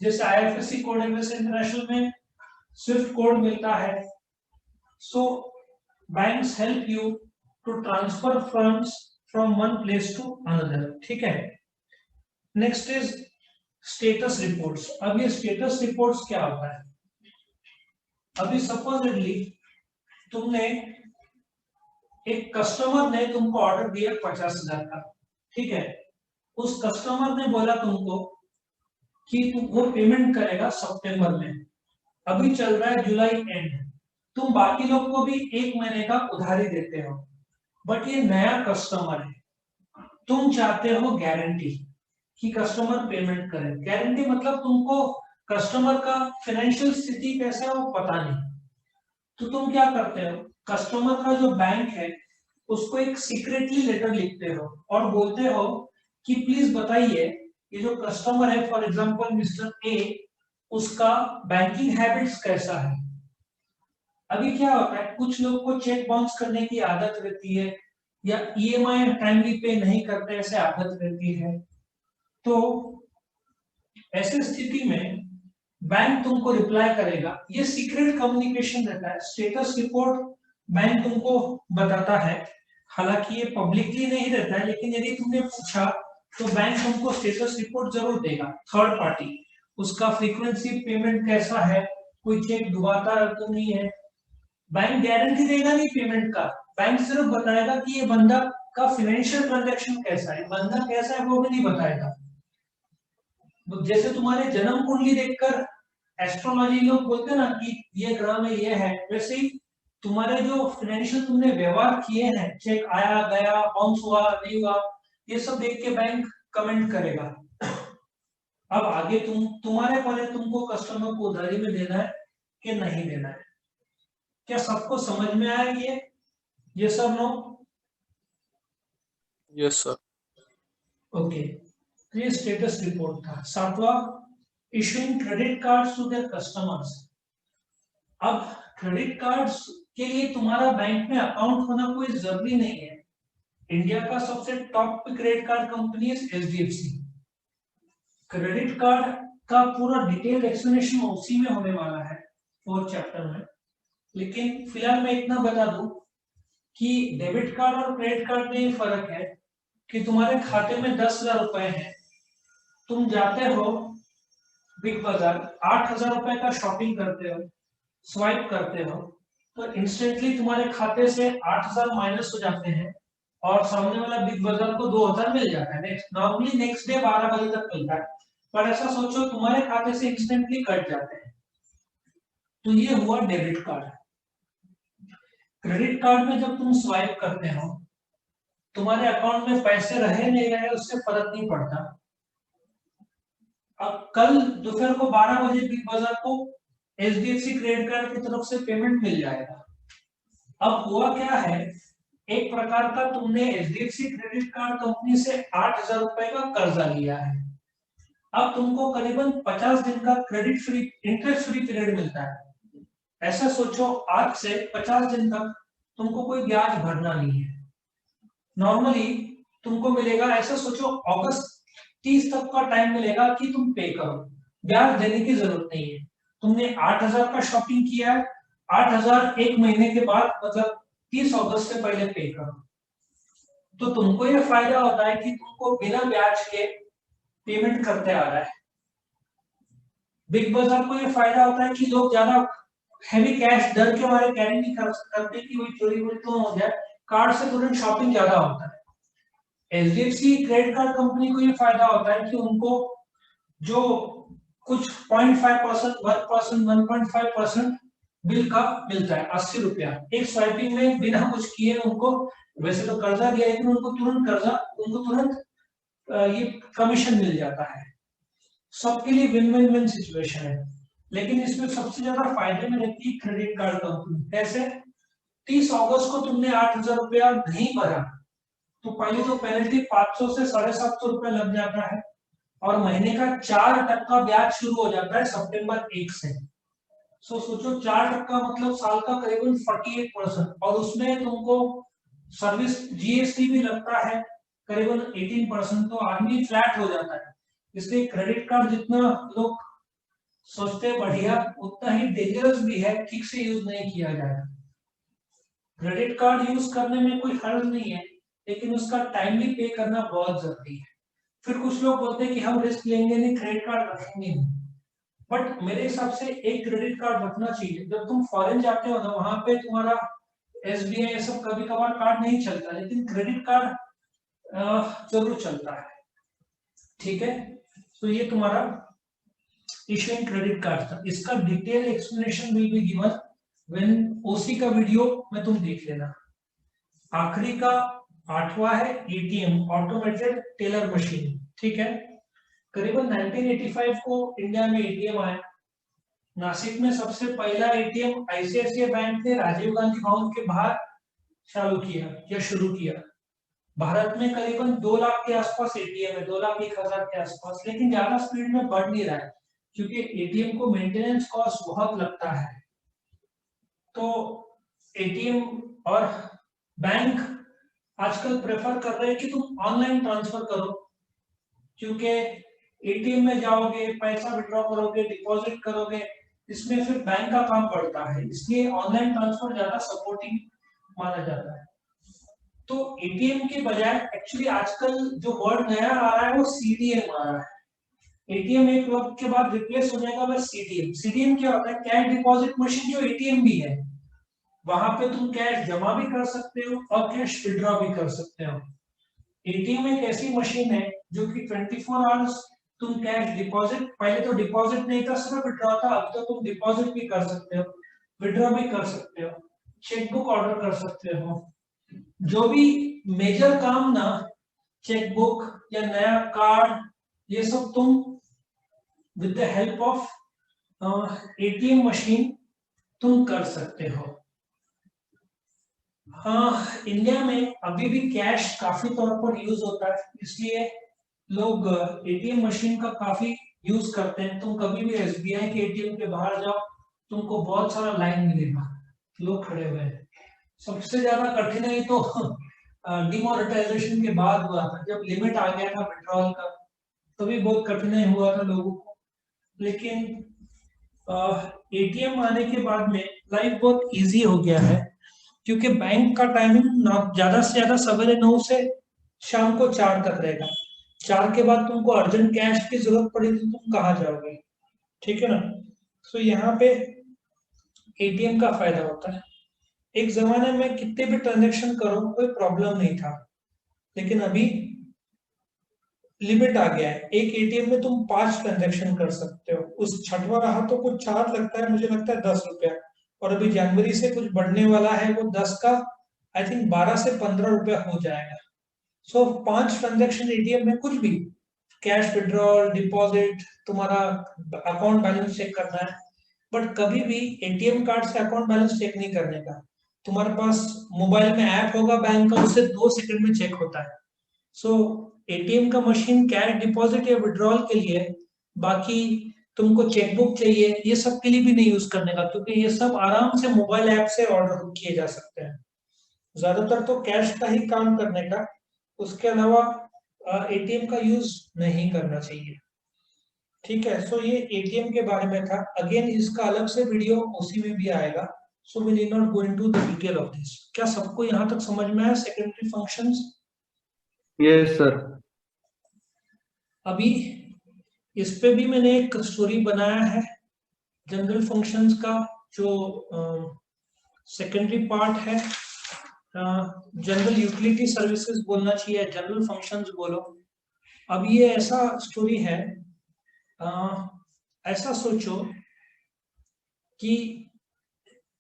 जैसे आईएफएससी कोड है वैसे इंटरनेशनल में स्विफ्ट कोड मिलता है। So banks help you to transfer funds from one place to another, ठीक है। Next is status reports. अब ये स्टेटस रिपोर्ट्स क्या होता है? अभी सपोजिटली तुमने, एक कस्टमर ने तुमको ऑर्डर दिया 50,000 का, ठीक है। उस कस्टमर ने बोला तुमको कि तुम वो पेमेंट करेगा सितंबर में, अभी चल रहा है जुलाई एंड, तुम बाकी लोग को भी 1 महीने का उधारी देते हो, बट ये नया कस्टमर है, तुम चाहते हो गारंटी कि कस्टमर पेमेंट करे। गारंटी मतलब तुमको कस्टमर का फाइनेंशियल स्थिति कैसा है वो पता नहीं, तो तुम क्या करते हो, कस्टमर का जो बैंक है उसको एक सीक्रेटली लेटर लिखते हो और बोलते हो कि प्लीज बताइए ये जो कस्टमर है, फॉर एग्जांपल मिस्टर ए, उसका बैंकिंग हैबिट्स कैसा है। अभी क्या होता है, कुछ लोग को चेक बाउंस करने की आदत रहती है या ईएमआई टाइमली पे नहीं करते, ऐसे आदत रहती है। तो ऐसी स्थिति में बैंक तुमको रिप्लाई करेगा, ये सीक्रेट कम्युनिकेशन रहता है। स्टेटस रिपोर्ट बैंक तुमको बताता है, हालांकि ये पब्लिकली नहीं रहता है, लेकिन यदि तुमने पूछा तो बैंक तुमको स्टेटस रिपोर्ट जरूर देगा। थर्ड पार्टी, उसका फ्रीक्वेंसी पेमेंट कैसा है, कोई चेक डुबाता तो नहीं है। बैंक गारंटी देगा नहीं पेमेंट का, बैंक सिर्फ बताएगा कि ये बंदा का फाइनेंशियल ट्रांजैक्शन कैसा है, बंदा कैसा है वो भी नहीं बताएगा। जैसे तुम्हारे जन्म कुंडली देखकर एस्ट्रोलॉजी लोग बोलते हैं ना कि ये ग्रह में ये है, वैसे ही तुम्हारे जो फाइनेंशियल तुमने व्यवहार किए हैं, चेक आया गया, बाउंस हुआ नहीं हुआ, ये सब देख के बैंक कमेंट करेगा। अब आगे तुम्हारे पर है, तुमको कस्टमर को उधारी में देना है कि नहीं देना है। क्या सबको समझ में आया ये सब नो? Yes sir. ओके, तो ये स्टेटस रिपोर्ट था। सातवां, issuing credit cards to their customers. अब क्रेडिट कार्ड्स के लिए तुम्हारा बैंक में अकाउंट होना कोई जरूरी नहीं है। इंडिया का सबसे टॉप क्रेडिट कार्ड कंपनी है एचडीएफसी। क्रेडिट कार्ड का पूरा डिटेल एक्सप्लेनेशन उसी में होने वाला है 4th चैप्टर में, लेकिन फिलहाल मैं इतना बता दूं कि डेबिट कार्ड और क्रेडिट कार्ड में फर्क है कि तुम्हारे खाते में 10,000 रुपए हैं, तुम जाते हो बिग बाजार, 8,000 रुपए का शॉपिंग करते हो, स्वाइप करते हो, तो इंस्टेंटली तुम्हारे खाते से 8,000 माइनस हो जाते हैं और सामने वाला बिग बाजार को 2,000 मिल जाता है। नॉर्मली नेक्स्ट डे 12 बजे तक मिलता है, पर ऐसा सोचो तुम्हारे खाते से इंस्टेंटली कट जाते हैं। तो ये हुआ डेबिट कार्ड। क्रेडिट कार्ड में जब तुम स्वाइप करते हो, तुम्हारे अकाउंट में पैसे रहे नहीं रहे उससे फर्क नहीं पड़ता। अब कल दोपहर को 12 बजे बिग बाजार को एचडीएफसी क्रेडिट कार्ड की तरफ से पेमेंट मिल जाएगा। अब हुआ क्या है, एक प्रकार का तुमने एचडीएफसी क्रेडिट कार्ड कंपनी से 8,000 रुपए का कर्जा लिया है। अब तुमको करीबन 50 दिन का credit free, interest free period मिलता है। ऐसा सोचो, आज से 50 दिन तक तुमको कोई ब्याज भरना नहीं है। नॉर्मली तुमको मिलेगा, ऐसा सोचो, अगस्त 30 तक का टाइम मिलेगा कि तुम पे करो, ब्याज देने की जरूरत नहीं है। तुमने 8,000 का शॉपिंग किया है, 8,000 एक महीने के बाद मतलब 30 अगस्त से पहले पे करो। तो तुमको ये फायदा होता है कि तुमको बिना ब्याज के पेमेंट करते आ रहा है। बिग बाजार को ये फायदा होता है कि लोग ज्यादा हैवी कैश डर के मारे कैरी नहीं कर करते कि वही चोरी वोरी तो हो जाए, कार्ड से तुरंत शॉपिंग ज्यादा होता है। एचडीएफसी क्रेडिट कार्ड कंपनी को ये फायदा होता है कि उनको जो कुछ 0.5%, 1%, 1.5% बिल का मिलता है, 80 रुपया एक स्वाइपिंग में, बिना कुछ किए उनको, वैसे तो कर्जा दिया लेकिन उनको तुरंत ये कमीशन मिल जाता है। सबके लिए विन विन विन सिचुएशन है। लेकिन इसमें सबसे ज्यादा फायदे में रहती है क्रेडिट कार्ड कंपनी। कैसे? 30 अगस्त को तुमने 8,000 रुपया नहीं भरा तो पहले तो पेनल्टी 500 से 750 रुपए लग जाता है और महीने का 4% ब्याज शुरू हो जाता है सितंबर 1 से। सोचो 4% मतलब साल का करीबन 48%, और उसमें तुमको सर्विस जीएसटी भी लगता है करीबन 18%, तो आदमी फ्लैट हो जाता है। इसलिए क्रेडिट कार्ड जितना लोग सोचते बढ़िया, उतना ही डेंजरस भी है, ठीक से यूज नहीं किया जाए। क्रेडिट कार्ड यूज करने में कोई हर्ज नहीं है, लेकिन उसका टाइमली पे करना बहुत जरूरी है। फिर कुछ लोग बोलते हैं कि हम रिस्क लेंगे नहीं, क्रेडिट कार्ड रखेंगे नहीं, बट मेरे हिसाब से एक क्रेडिट कार्ड रखना चाहिए। जब तुम फॉरेन जाते हो ना, वहां पे तुम्हारा एसबीआई ये सब कभी कभार कार्ड नहीं चलता, लेकिन क्रेडिट कार्ड जरूर चलता है। ठीक है, तो ये तुम्हारा इशूइंग क्रेडिट कार्ड था। इसका detail explanation will be given when OC का वीडियो में तुम देख लेना। आखिरी का 8वां है एटीएम, ऑटोमेटेड टेलर मशीन। ठीक है, करीबन 1985 को इंडिया में एटीएम आया। नासिक में सबसे पहला एटीएम आईसीआईसीआई बैंक ने राजीव गांधी भवन के बाहर चालू किया या शुरू किया। भारत में करीबन 2 लाख के आसपास एटीएम है, 2,01,000 के आसपास, लेकिन ज्यादा स्पीड में बढ़ नहीं रहा है क्योंकि एटीएम को मेंटेनेंस कॉस्ट बहुत लगता है। तो एटीएम और बैंक आजकल प्रेफर कर रहे हैं कि तुम ऑनलाइन ट्रांसफर करो, क्योंकि एटीएम में जाओगे, पैसा विड्रॉ करोगे, डिपॉजिट करोगे, इसमें फिर बैंक का काम पड़ता है, इसलिए ऑनलाइन ट्रांसफर ज्यादा सपोर्टिंग माना जाता है। तो एटीएम के बजाय एक्चुअली आजकल जो वर्ड नया आ रहा है वो सीडीएम आ रहा है। एटीएम एक वक्त के बाद रिप्लेस हो जाएगा बस सीडीएम। सीडीएम क्या होता है? कैश डिपॉजिट मशीन, जो एटीएम भी है, वहां पे तुम कैश जमा भी कर सकते हो और कैश विड्रॉ भी कर सकते हो। एटीएम एक ऐसी मशीन है जो कि 24 आवर्स तुम कैश डिपॉजिट, पहले तो डिपॉजिट नहीं था, सिर्फ विड्रॉ था, अब तो तुम डिपॉजिट भी कर सकते हो, विड्रॉ भी कर सकते हो, चेकबुक ऑर्डर कर सकते हो, जो भी मेजर काम ना, चेकबुक या नया कार्ड, ये सब तुम with the help of ATM machine तुम कर सकते हो। हाँ, इंडिया में अभी भी कैश काफी तौर पर यूज होता है, इसलिए लोग एटीएम मशीन का काफी यूज करते हैं। तुम कभी भी एसबीआई के एटीएम के बाहर जाओ, तुमको बहुत सारा लाइन मिलेगा, लोग खड़े हुए हैं। सबसे ज्यादा कठिनाई तो डिमोनेटाइजेशन के बाद हुआ था, जब लिमिट आ गया था विड्रॉल का, तभी बहुत कठिनाई हुआ था लोगों को। लेकिन एटीएम आने के बाद में लाइफ बहुत इजी हो गया है, क्योंकि बैंक का टाइमिंग ज्यादा से ज्यादा सवेरे 9 से शाम को 4 तक रहेगा। 4 के बाद तुमको अर्जेंट कैश की जरूरत पड़ी तो तुम कहाँ जाओगे, ठीक है ना। तो यहाँ पे एटीएम का फायदा होता है। एक जमाने में कितने भी ट्रांजेक्शन करो कोई प्रॉब्लम नहीं था, लेकिन अभी लिमिट आ गया है, एक एटीएम में तुम 5 ट्रांजेक्शन कर सकते हो, उस छठवा रहा तो कुछ चार्ज लगता है, मुझे लगता है 10 रुपया, और अभी जनवरी से कुछ बढ़ने वाला है, वो 10 का आई थिंक 12 से 15 रुपया हो जाएगा। सो 5 ट्रांजेक्शन एटीएम में कुछ भी, कैश विड्रॉल, डिपॉजिट, तुम्हारा अकाउंट बैलेंस चेक करना है, बट कभी भी एटीएम कार्ड से अकाउंट बैलेंस चेक नहीं करने का। तुम्हारे पास मोबाइल में ऐप होगा बैंक का, उससे 2 सेकंड में चेक होता है। सो एटीएम का मशीन कैश डिपॉजिट या विड्रॉल के लिए, बाकी तुमको चेकबुक चाहिए ये सब के लिए भी नहीं यूज करने का, क्योंकि ये सब आराम से मोबाइल ऐप से ऑर्डर किए जा सकते हैं। ज्यादातर तो कैश का ही काम करने का, उसके अलावा एटीएम का यूज नहीं करना चाहिए, ठीक है। सो ये एटीएम के बारे में था। अगेन इसका अलग से वीडियो उसी में भी आएगा, so we need not go into the detail of this. क्या सबको यहाँ तक समझ में आया सेकेंडरी फंक्शंस? Yes sir. अभी इस पे भी मैंने एक स्टोरी बनाया है जनरल फंक्शंस का, जो सेकेंडरी पार्ट है। जनरल यूटिलिटी सर्विसेज बोलना चाहिए, जनरल फंक्शंस बोलो। अब ये ऐसा स्टोरी है, ऐसा सोचो कि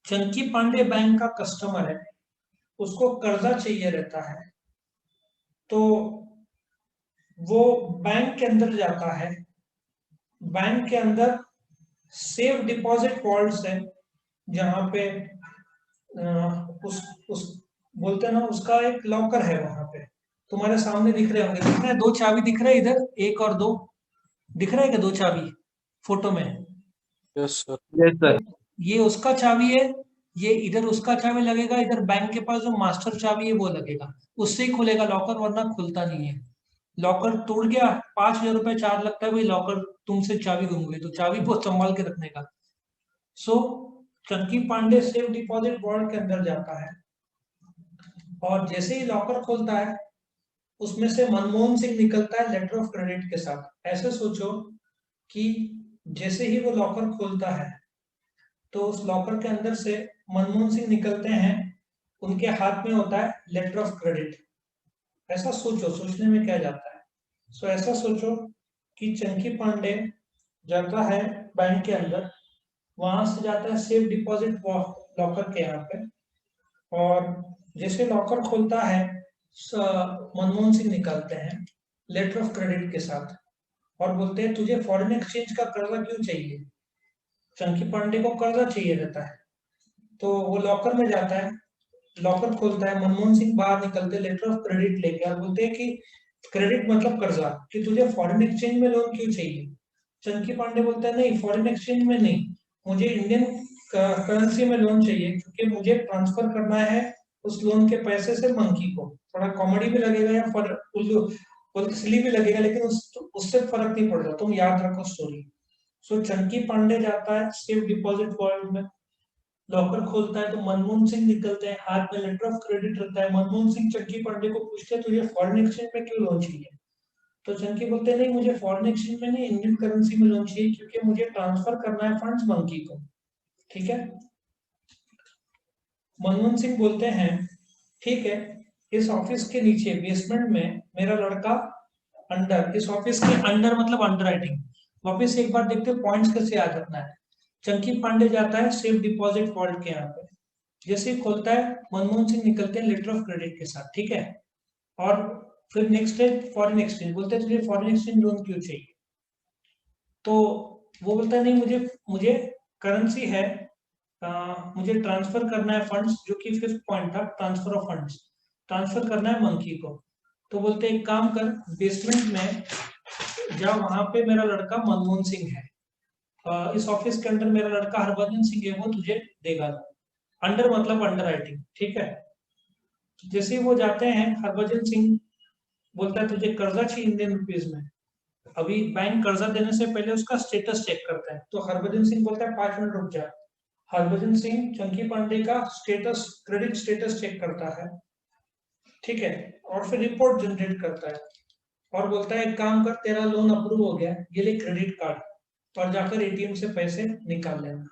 चंकी पांडे बैंक का कस्टमर है, उसको कर्जा चाहिए रहता है, तो वो बैंक के अंदर जाता है। बैंक के अंदर सेफ डिपॉजिट वॉल्ट्स है, जहां पे उस बोलते हैं ना, उसका एक लॉकर है वहां पे, तुम्हारे सामने दिख रहे होंगे, दिख रहा है 2 चाबी दिख रहा है इधर, 1 और 2 दिख रहा है क्या, 2 चाबी फोटो में? Yes sir. Yes sir. ये उसका चाबी है, ये इधर उसका चाबी लगेगा, इधर बैंक के पास जो मास्टर चाबी है वो लगेगा, उससे ही खुलेगा लॉकर, वरना खुलता नहीं है। लॉकर टूट गया, 5,000 रुपए चार्ज लगता है भाई, लॉकर तुमसे चाबी गुम गई तो चाबी बहुत संभाल के रखने का। So Chunky Pandey safe deposit vault के अंदर जाता है, और जैसे ही लॉकर खोलता है, उसमें से मनमोहन सिंह निकलता है लेटर ऑफ क्रेडिट के साथ। ऐसे सोचो कि जैसे ही वो लॉकर खोलता है, तो उस लॉकर के अंदर से मनमोहन सिंह निकलते हैं, उनके हाथ में होता है लेटर ऑफ क्रेडिट। ऐसा सोचो, सोचने में क्या जाता है। सो ऐसा सोचो कि चंकी पांडे जाता है बैंक के अंदर, वहां से जाता है सेफ डिपॉजिट लॉकर के यहाँ पे, और जैसे लॉकर खोलता है, मनमोहन सिंह निकलते हैं लेटर ऑफ क्रेडिट के साथ, और बोलते हैं तुझे फॉरेन एक्सचेंज का कर्जा क्यों चाहिए। चंकी पांडे को कर्जा चाहिए रहता है, तो वो लॉकर में जाता है, लॉकर खोलता है, मनमोहन सिंह बाहर निकलते लेटर ऑफ क्रेडिट लेके, और बोलते हैं कि क्रेडिट मतलब कर्जा, कि तुझे फॉरेन एक्सचेंज में लोन क्यों चाहिए। चंकी पांडे बोलता है नहीं, फॉरेन एक्सचेंज में नहीं, मुझे इंडियन करेंसी में लोन चाहिए, क्योंकि मुझे ट्रांसफर करना है उस लोन के पैसे से मंकी को। थोड़ा कॉमेडी भी लगेगा या बोलते सिली भी लगेगा, लेकिन उससे फर्क नहीं पड़ता, तुम याद रखो स्टोरी। सो चंकी पांडे जाता है सेफ डिपॉजिट वॉल्ट में, लॉकर खोलता है, तो मनमोहन सिंह निकलते हैं, हाथ में लेटर ऑफ क्रेडिट रहता है। मनमोहन सिंह चंकी पांडे को पूछते हैं तुझे फॉरेन एक्सचेंज में क्यों लोन चाहिए। तो चंकी बोलते हैं नहीं, मुझे फॉरेन एक्सचेंज में नहीं, इंडियन करेंसी में लोन चाहिए, क्योंकि मुझे ट्रांसफर करना है फंड्स मंकी को, ठीक है। मनमोहन सिंह बोलते हैं ठीक है, इस ऑफिस के नीचे बेसमेंट में मेरा लड़का अंडर, इस ऑफिस के अंडर मतलब अंडर राइटिंग। वापिस एक बार देखते हैं पॉइंट्स कैसे याद रखना है। चंकी पांडे जाता है सेफ डिपॉजिट वॉल्ट के यहाँ पे, जैसे ही खोलता है मनमोहन सिंह निकलते हैं लेटर ऑफ क्रेडिट के साथ, ठीक है। और फिर नेक्स्ट है फॉरेन एक्सचेंज, बोलते हैं तुझे फॉरेन एक्सचेंज लोन क्यों चाहिए, तो वो बोलता है नहीं मुझे मुझे करेंसी है, मुझे ट्रांसफर करना है फंड्स, जो कि 5th पॉइंट था, ट्रांसफर ऑफ फंड्स, ट्रांसफर करना है मंकी को। तो बोलते हैं एक काम कर, बेसमेंट में जा, वहां पे मेरा लड़का मनमोहन सिंह है, इस ऑफिस के अंदर मेरा लड़का हरभजन सिंह है, वो तुझे देगा। अंडर मतलब अंडर राइटिंग, ठीक है। जैसे ही वो जाते हैं, हरभजन सिंह बोलता है तुझे कर्जा चाहिए इंडियन रुपीज में, अभी बैंक कर्जा देने से पहले उसका स्टेटस चेक करता है। तो हरभजन सिंह बोलता है 5 मिनट रुक जा। हरभजन सिंह चंकी पांडे का स्टेटस, क्रेडिट स्टेटस चेक करता है, ठीक है, और फिर रिपोर्ट जनरेट करता है और बोलता है एक काम कर, तेरा लोन अप्रूव हो गया, ये ले क्रेडिट कार्ड और जाकर एटीएम से पैसे निकाल लेना,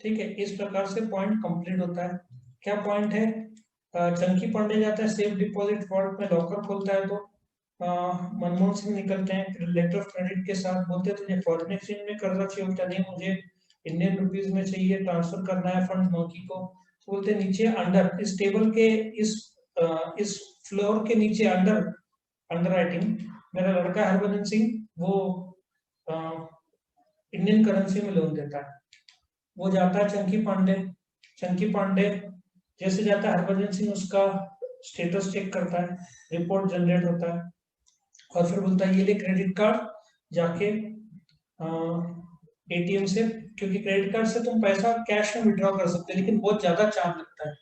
ठीक है। इस प्रकार से पॉइंट कंप्लीट होता है। क्या पॉइंट है, चंकी पांडे जाता है सेफ डिपॉजिट वॉल्ट में, लॉकर खोलता है, तो मनमोहन सिंह निकलते हैं, फिर लेटर ऑफ क्रेडिट के साथ बोलते हैं तुझे फॉरेन एक्सचेंज में कर्जा चाहिए, होता नहीं मुझे इंडियन रुपीज में चाहिए, ट्रांसफर करना है फंड मंकी को। तो बोलते हैं नीचे अंडर, इस टेबल के इस फ्लोर के नीचे अंडर अंडर राइटिंग, मेरा लड़का हरभजन सिंह वो इंडियन करेंसी में लोन देता है। वो जाता है चंकी पांडे जैसे जाता है, हरभजन सिंह उसका स्टेटस चेक करता है, रिपोर्ट जनरेट होता है और फिर बोलता है ये ले क्रेडिट कार्ड, जाके एटीएम से, क्योंकि क्रेडिट कार्ड से तुम पैसा कैश में विड्रॉ कर सकते हो, लेकिन बहुत ज्यादा चार्ज लगता है,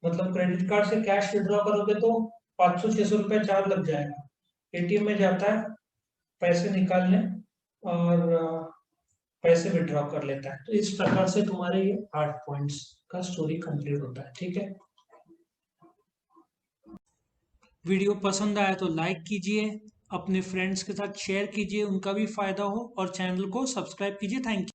मतलब क्रेडिट कार्ड से कैश विड्रॉ करोगे तो 500-600 रुपए चार्ज लग जाएगा। एटीएम में जाता है, पैसे निकालने और पैसे विड्रॉ कर लेता है। तो इस प्रकार से तुम्हारे ये 8 पॉइंट्स का स्टोरी कंप्लीट होता है, ठीक है। वीडियो पसंद आया तो लाइक कीजिए, अपने फ्रेंड्स के साथ शेयर कीजिए, उनका भी फायदा हो, और चैनल को सब्सक्राइब कीजिए। Thank you.